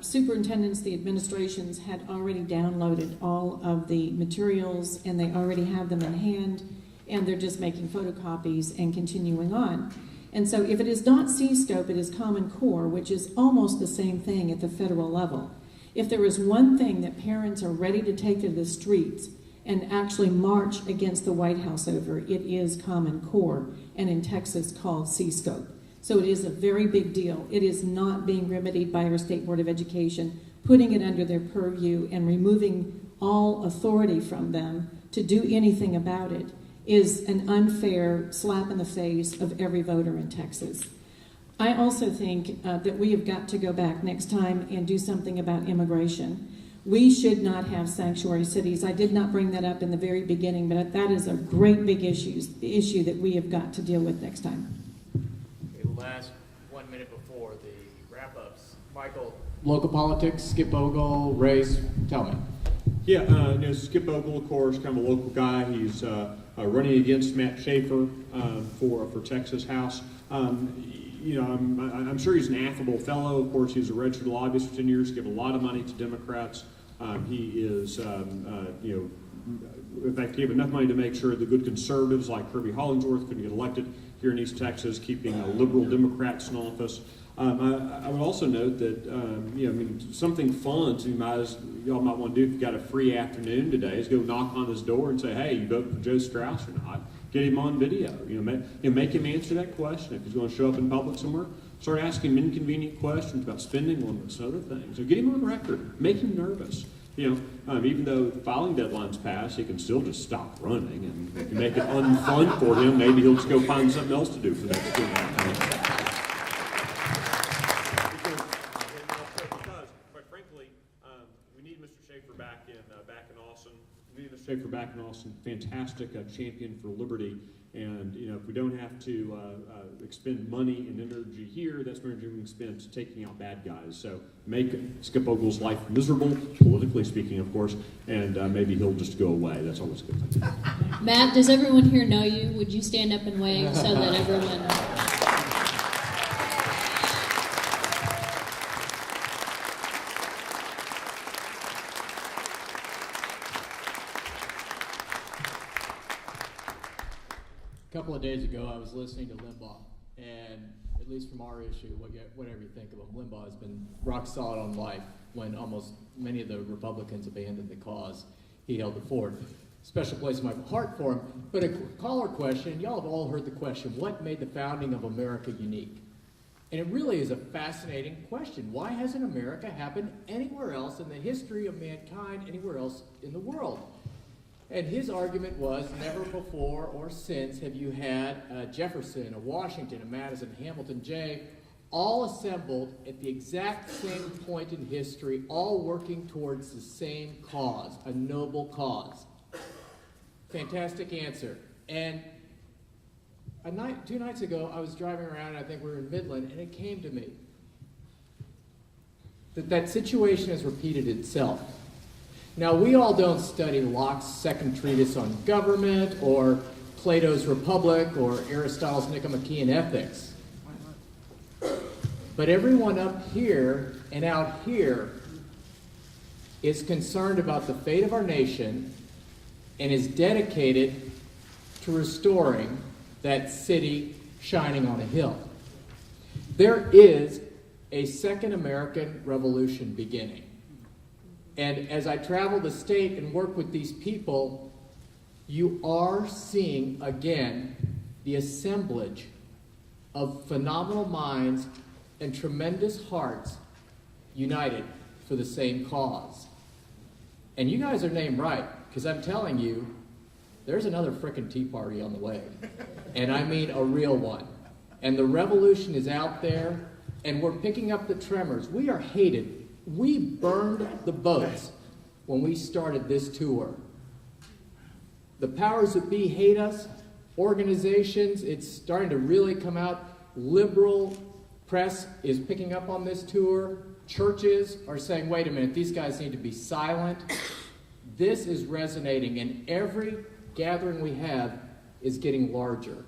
Speaker 4: superintendents, the administrations had already downloaded all of the materials and they already have them in hand and they're just making photocopies and continuing on. And so if it is not C-SCOPE, it is Common Core, which is almost the same thing at the federal level. If there is one thing that parents are ready to take to the streets and actually march against the White House over, it is Common Core, and in Texas called C-SCOPE. So it is a very big deal. It is not being remedied by our State Board of Education, putting it under their purview and removing all authority from them to do anything about it is an unfair slap in the face of every voter in Texas. I also think that we have got to go back next time and do something about immigration. We should not have sanctuary cities. I did not bring that up in the very beginning, but that is a great big issue that we have got to deal with next time.
Speaker 3: Okay, last 1 minute before the wrap-ups. Michael, local politics, Skip Ogle, race, tell me.
Speaker 6: Yeah, Skip Ogle, of course, kind of a local guy. He's running against Matt Schaefer for Texas House. I'm sure he's an affable fellow. Of course, he's a registered lobbyist for 10 years, given a lot of money to Democrats. He is, in fact, gave enough money to make sure the good conservatives like Kirby Hollingsworth couldn't get elected. here in East Texas, keeping liberal Democrats in office. I would also note that something fun y'all might want to do if you got a free afternoon today is go knock on his door and say, hey, you vote for Joe Strauss or not? Get him on video. Make him answer that question if he's going to show up in public somewhere. Start asking him inconvenient questions about spending limits and other things. So get him on record. Make him nervous. Even though the filing deadline's passed, he can still just stop running, and if you make it unfun for him, maybe he'll just go find something else to do for the next 2.5 months. Because, quite frankly, we need Mr. Schaefer back in Austin. We need Mr. Schaefer back in Austin. Fantastic champion for liberty. And if we don't have to expend money and energy here, that's energy we can spend taking out bad guys. So make Skip Ogle's life miserable, politically speaking, of course, and maybe he'll just go away. That's always a good thing.
Speaker 2: Matt, does everyone here know you? Would you stand up and wave so that everyone...
Speaker 3: A couple of days ago, I was listening to Limbaugh, and at least from our issue, whatever you think of him, Limbaugh has been rock solid on life when almost many of the Republicans abandoned the cause. He held the fort. Special place in my heart for him. But a caller question, y'all have all heard the question, what made the founding of America unique? And it really is a fascinating question. Why hasn't America happened anywhere else in the history of mankind, anywhere else in the world? And his argument was, never before or since have you had a Jefferson, a Washington, a Madison, a Hamilton, Jay, all assembled at the exact same point in history, all working towards the same cause, a noble cause. Fantastic answer. And 2 nights ago, I was driving around, I think we were in Midland, and it came to me that situation has repeated itself. Now, we all don't study Locke's second treatise on government, or Plato's Republic, or Aristotle's Nicomachean Ethics. But everyone up here and out here is concerned about the fate of our nation and is dedicated to restoring that city shining on a hill. There is a second American Revolution beginning. And as I travel the state and work with these people, you are seeing, again, the assemblage of phenomenal minds and tremendous hearts united for the same cause. And you guys are named right, because I'm telling you, there's another frickin' Tea Party on the way. And I mean a real one. And the revolution is out there, and we're picking up the tremors. We are hated. We burned the boats when we started this tour. The powers that be hate us. Organizations, it's starting to really come out. Liberal press is picking up on this tour. Churches are saying, wait a minute, these guys need to be silent. This is resonating, and every gathering we have is getting larger.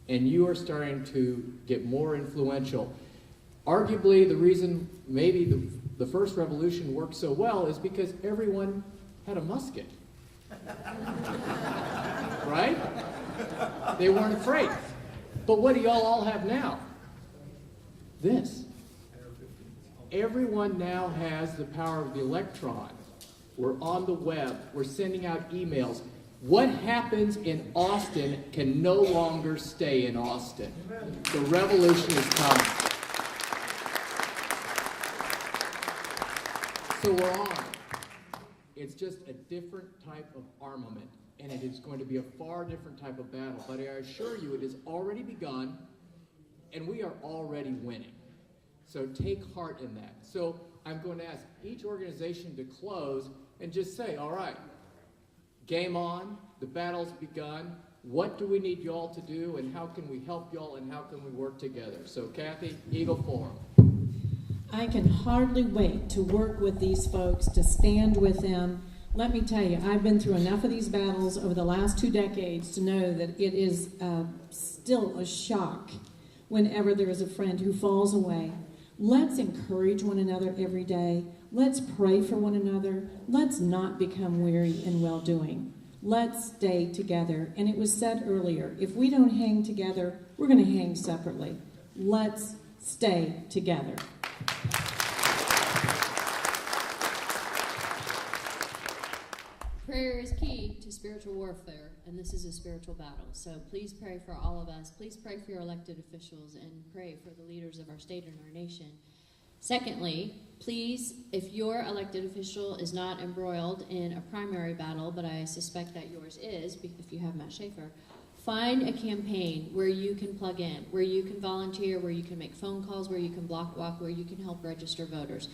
Speaker 3: And you are starting to get more influential. Arguably, the reason maybe the first revolution worked so well is because everyone had a musket. Right? They weren't afraid. But what do y'all all have now? This. Everyone now has the power of the electron. We're on the web. We're sending out emails. What happens in Austin can no longer stay in Austin. The revolution is coming. So we're on. It's just a different type of armament, and it is going to be a far different type of battle. But I assure you, it has already begun, and we are already winning. So take heart in that. So I'm going to ask each organization to close and just say, all right, game on, the battle's begun. What do we need y'all to do, and how can we help y'all, and how can we work together? So Kathy, Eagle Forum.
Speaker 4: I can hardly wait to work with these folks, to stand with them. Let me tell you, I've been through enough of these battles over the last 2 decades to know that it is still a shock whenever there is a friend who falls away. Let's encourage one another every day. Let's pray for one another. Let's not become weary in well-doing. Let's stay together. And it was said earlier, if we don't hang together, we're going to hang separately. Let's stay together.
Speaker 2: Prayer is key to spiritual warfare, and this is a spiritual battle. So please pray for all of us. Please pray for your elected officials and pray for the leaders of our state and our nation. Secondly, please, if your elected official is not embroiled in a primary battle, but I suspect that yours is, if you have Matt Schaefer, find a campaign where you can plug in, where you can volunteer, where you can make phone calls, where you can block walk, where you can help register voters.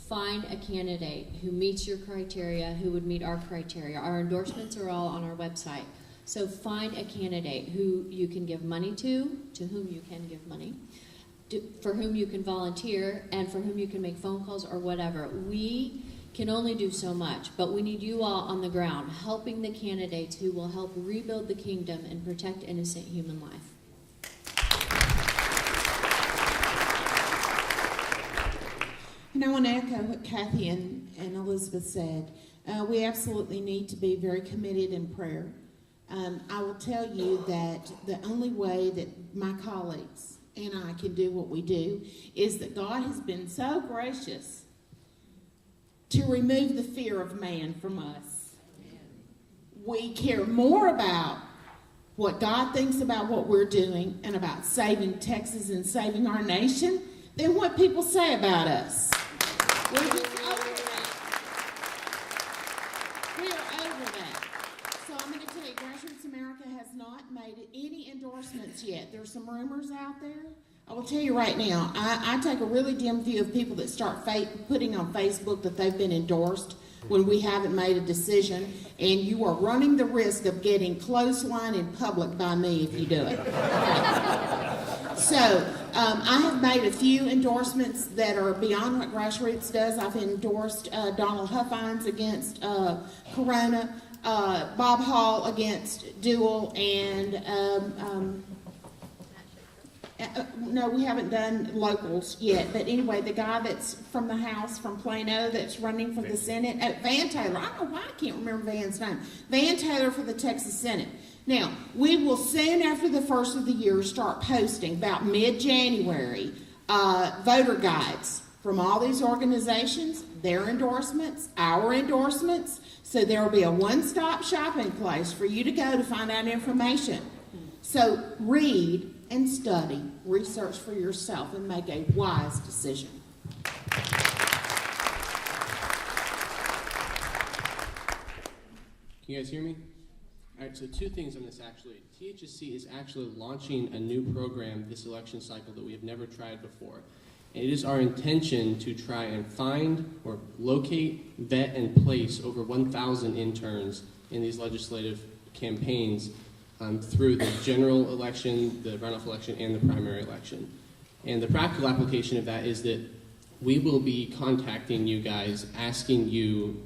Speaker 2: Find a candidate who meets your criteria, who would meet our criteria. Our endorsements are all on our website. So find a candidate who you can give money to whom you can give money, for whom you can volunteer, and for whom you can make phone calls or whatever. We can only do so much, but we need you all on the ground, helping the candidates who will help rebuild the kingdom and protect innocent human life.
Speaker 1: And I want to echo what Kathy and Elizabeth said. We absolutely need to be very committed in prayer. I will tell you that the only way that my colleagues and I can do what we do is that God has been so gracious to remove the fear of man from us. We care more about what God thinks about what we're doing and about saving Texas and saving our nation than what people say about us. We're just over that. We are over that. So I'm going to tell you, Grassroots America has not made any endorsements yet. There's some rumors out there. I will tell you right now, I take a really dim view of people that start putting on Facebook that they've been endorsed when we haven't made a decision, and you are running the risk of getting clotheslined in public by me if you do it. So I have made a few endorsements that are beyond what Grassroots does. I've endorsed Donald Huffines against Corona, Bob Hall against Dual, and no, we haven't done locals yet. But anyway, the guy that's from the House from Plano that's running for the Senate, Van Taylor. I don't know why I can't remember Van's name. Van Taylor for the Texas Senate. Now, we will soon after the first of the year start posting about mid-January voter guides from all these organizations, their endorsements, our endorsements. So there will be a one-stop shopping place for you to go to find out information. So read and study, research for yourself, and make a wise decision.
Speaker 5: Can you guys hear me? All right, so two things on this actually. THSC is actually launching a new program this election cycle that we have never tried before. And it is our intention to try and find or locate, vet, and place over 1,000 interns in these legislative campaigns through the general election, the runoff election, and the primary election. And the practical application of that is that we will be contacting you guys, asking you,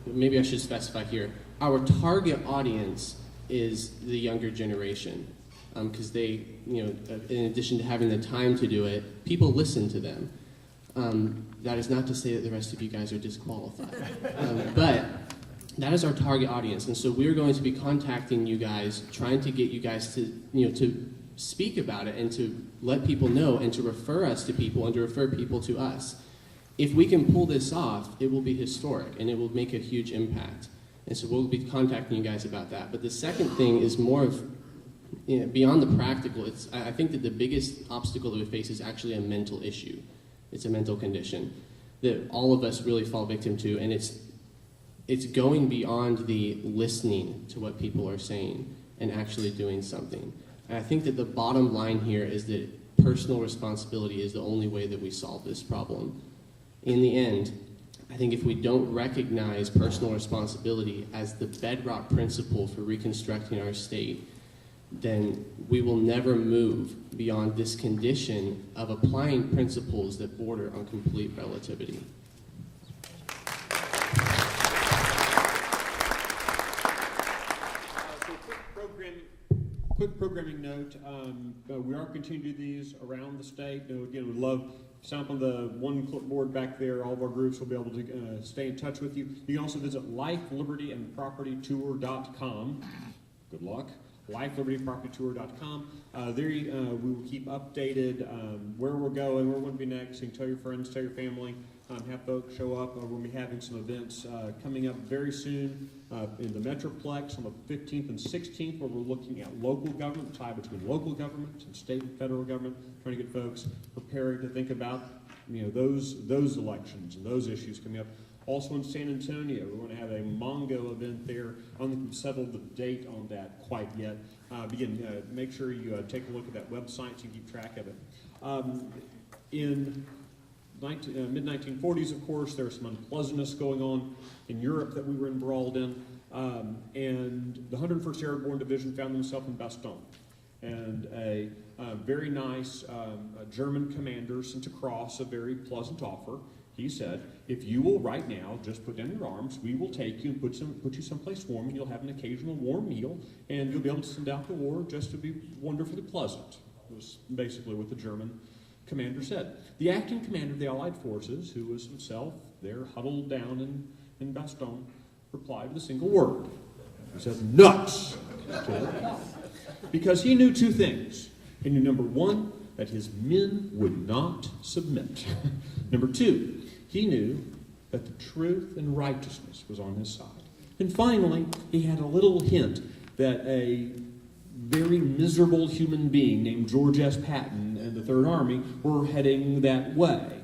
Speaker 5: maybe I should specify here, our target audience is the younger generation, because they, in addition to having the time to do it, people listen to them. That is not to say that the rest of you guys are disqualified, but that is our target audience, and so we're going to be contacting you guys, trying to get you guys to, to speak about it and to let people know and to refer us to people and to refer people to us. If we can pull this off, it will be historic and it will make a huge impact. And so we'll be contacting you guys about that. But the second thing is more of, beyond the practical. I think that the biggest obstacle that we face is actually a mental issue. It's a mental condition that all of us really fall victim to, and it's going beyond the listening to what people are saying and actually doing something. And I think that the bottom line here is that personal responsibility is the only way that we solve this problem. In the end, I think if we don't recognize personal responsibility as the bedrock principle for reconstructing our state, then we will never move beyond this condition of applying principles that border on complete relativity.
Speaker 6: Quick programming note, we are continuing to do these around the state. Again, we'd love sign up on the one clipboard back there. All of our groups will be able to stay in touch with you. You can also visit lifelibertyandpropertytour.com. Good luck. lifelibertyandpropertytour.com. There we will keep updated where we're going, where we're going to be next. You can tell your friends, tell your family, have folks show up. We'll be having some events coming up very soon in the Metroplex on the 15th and 16th, where we're looking at local government, tie between local government and state and federal government, trying to get folks prepared to think about those elections and those issues coming up. Also in San Antonio, we're going to have a Mongo event there. I don't think we've settled the date on that quite yet. Make sure you take a look at that website so you keep track of it. In mid-1940s, of course, there was some unpleasantness going on in Europe that we were embroiled in, and the 101st Airborne Division found themselves in Bastogne. And a very nice German commander sent across a very pleasant offer. He said, if you will right now just put down your arms, we will take you and put you someplace warm, and you'll have an occasional warm meal, and you'll be able to send out the war just to be wonderfully pleasant. It was basically what the German commander said. The acting commander of the Allied forces, who was himself there huddled down in Bastogne, replied with a single word. He said, nuts! Because he knew two things. He knew, number one, that his men would not submit. Number two, he knew that the truth and righteousness was on his side. And finally, he had a little hint that a very miserable human being named George S. Patton and the Third Army were heading that way.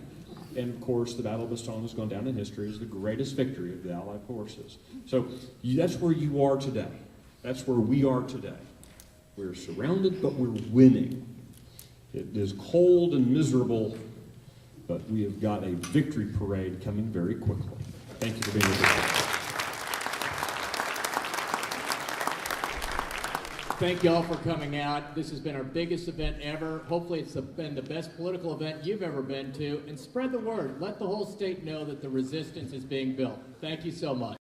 Speaker 6: And of course, the Battle of Bastogne has gone down in history as the greatest victory of the Allied forces. So that's where you are today. That's where we are today. We're surrounded, but we're winning. It is cold and miserable, but we have got a victory parade coming very quickly. Thank you for being with us.
Speaker 3: Thank you all for coming out. This has been our biggest event ever. Hopefully it's been the best political event you've ever been to. And spread the word. Let the whole state know that the resistance is being built. Thank you so much.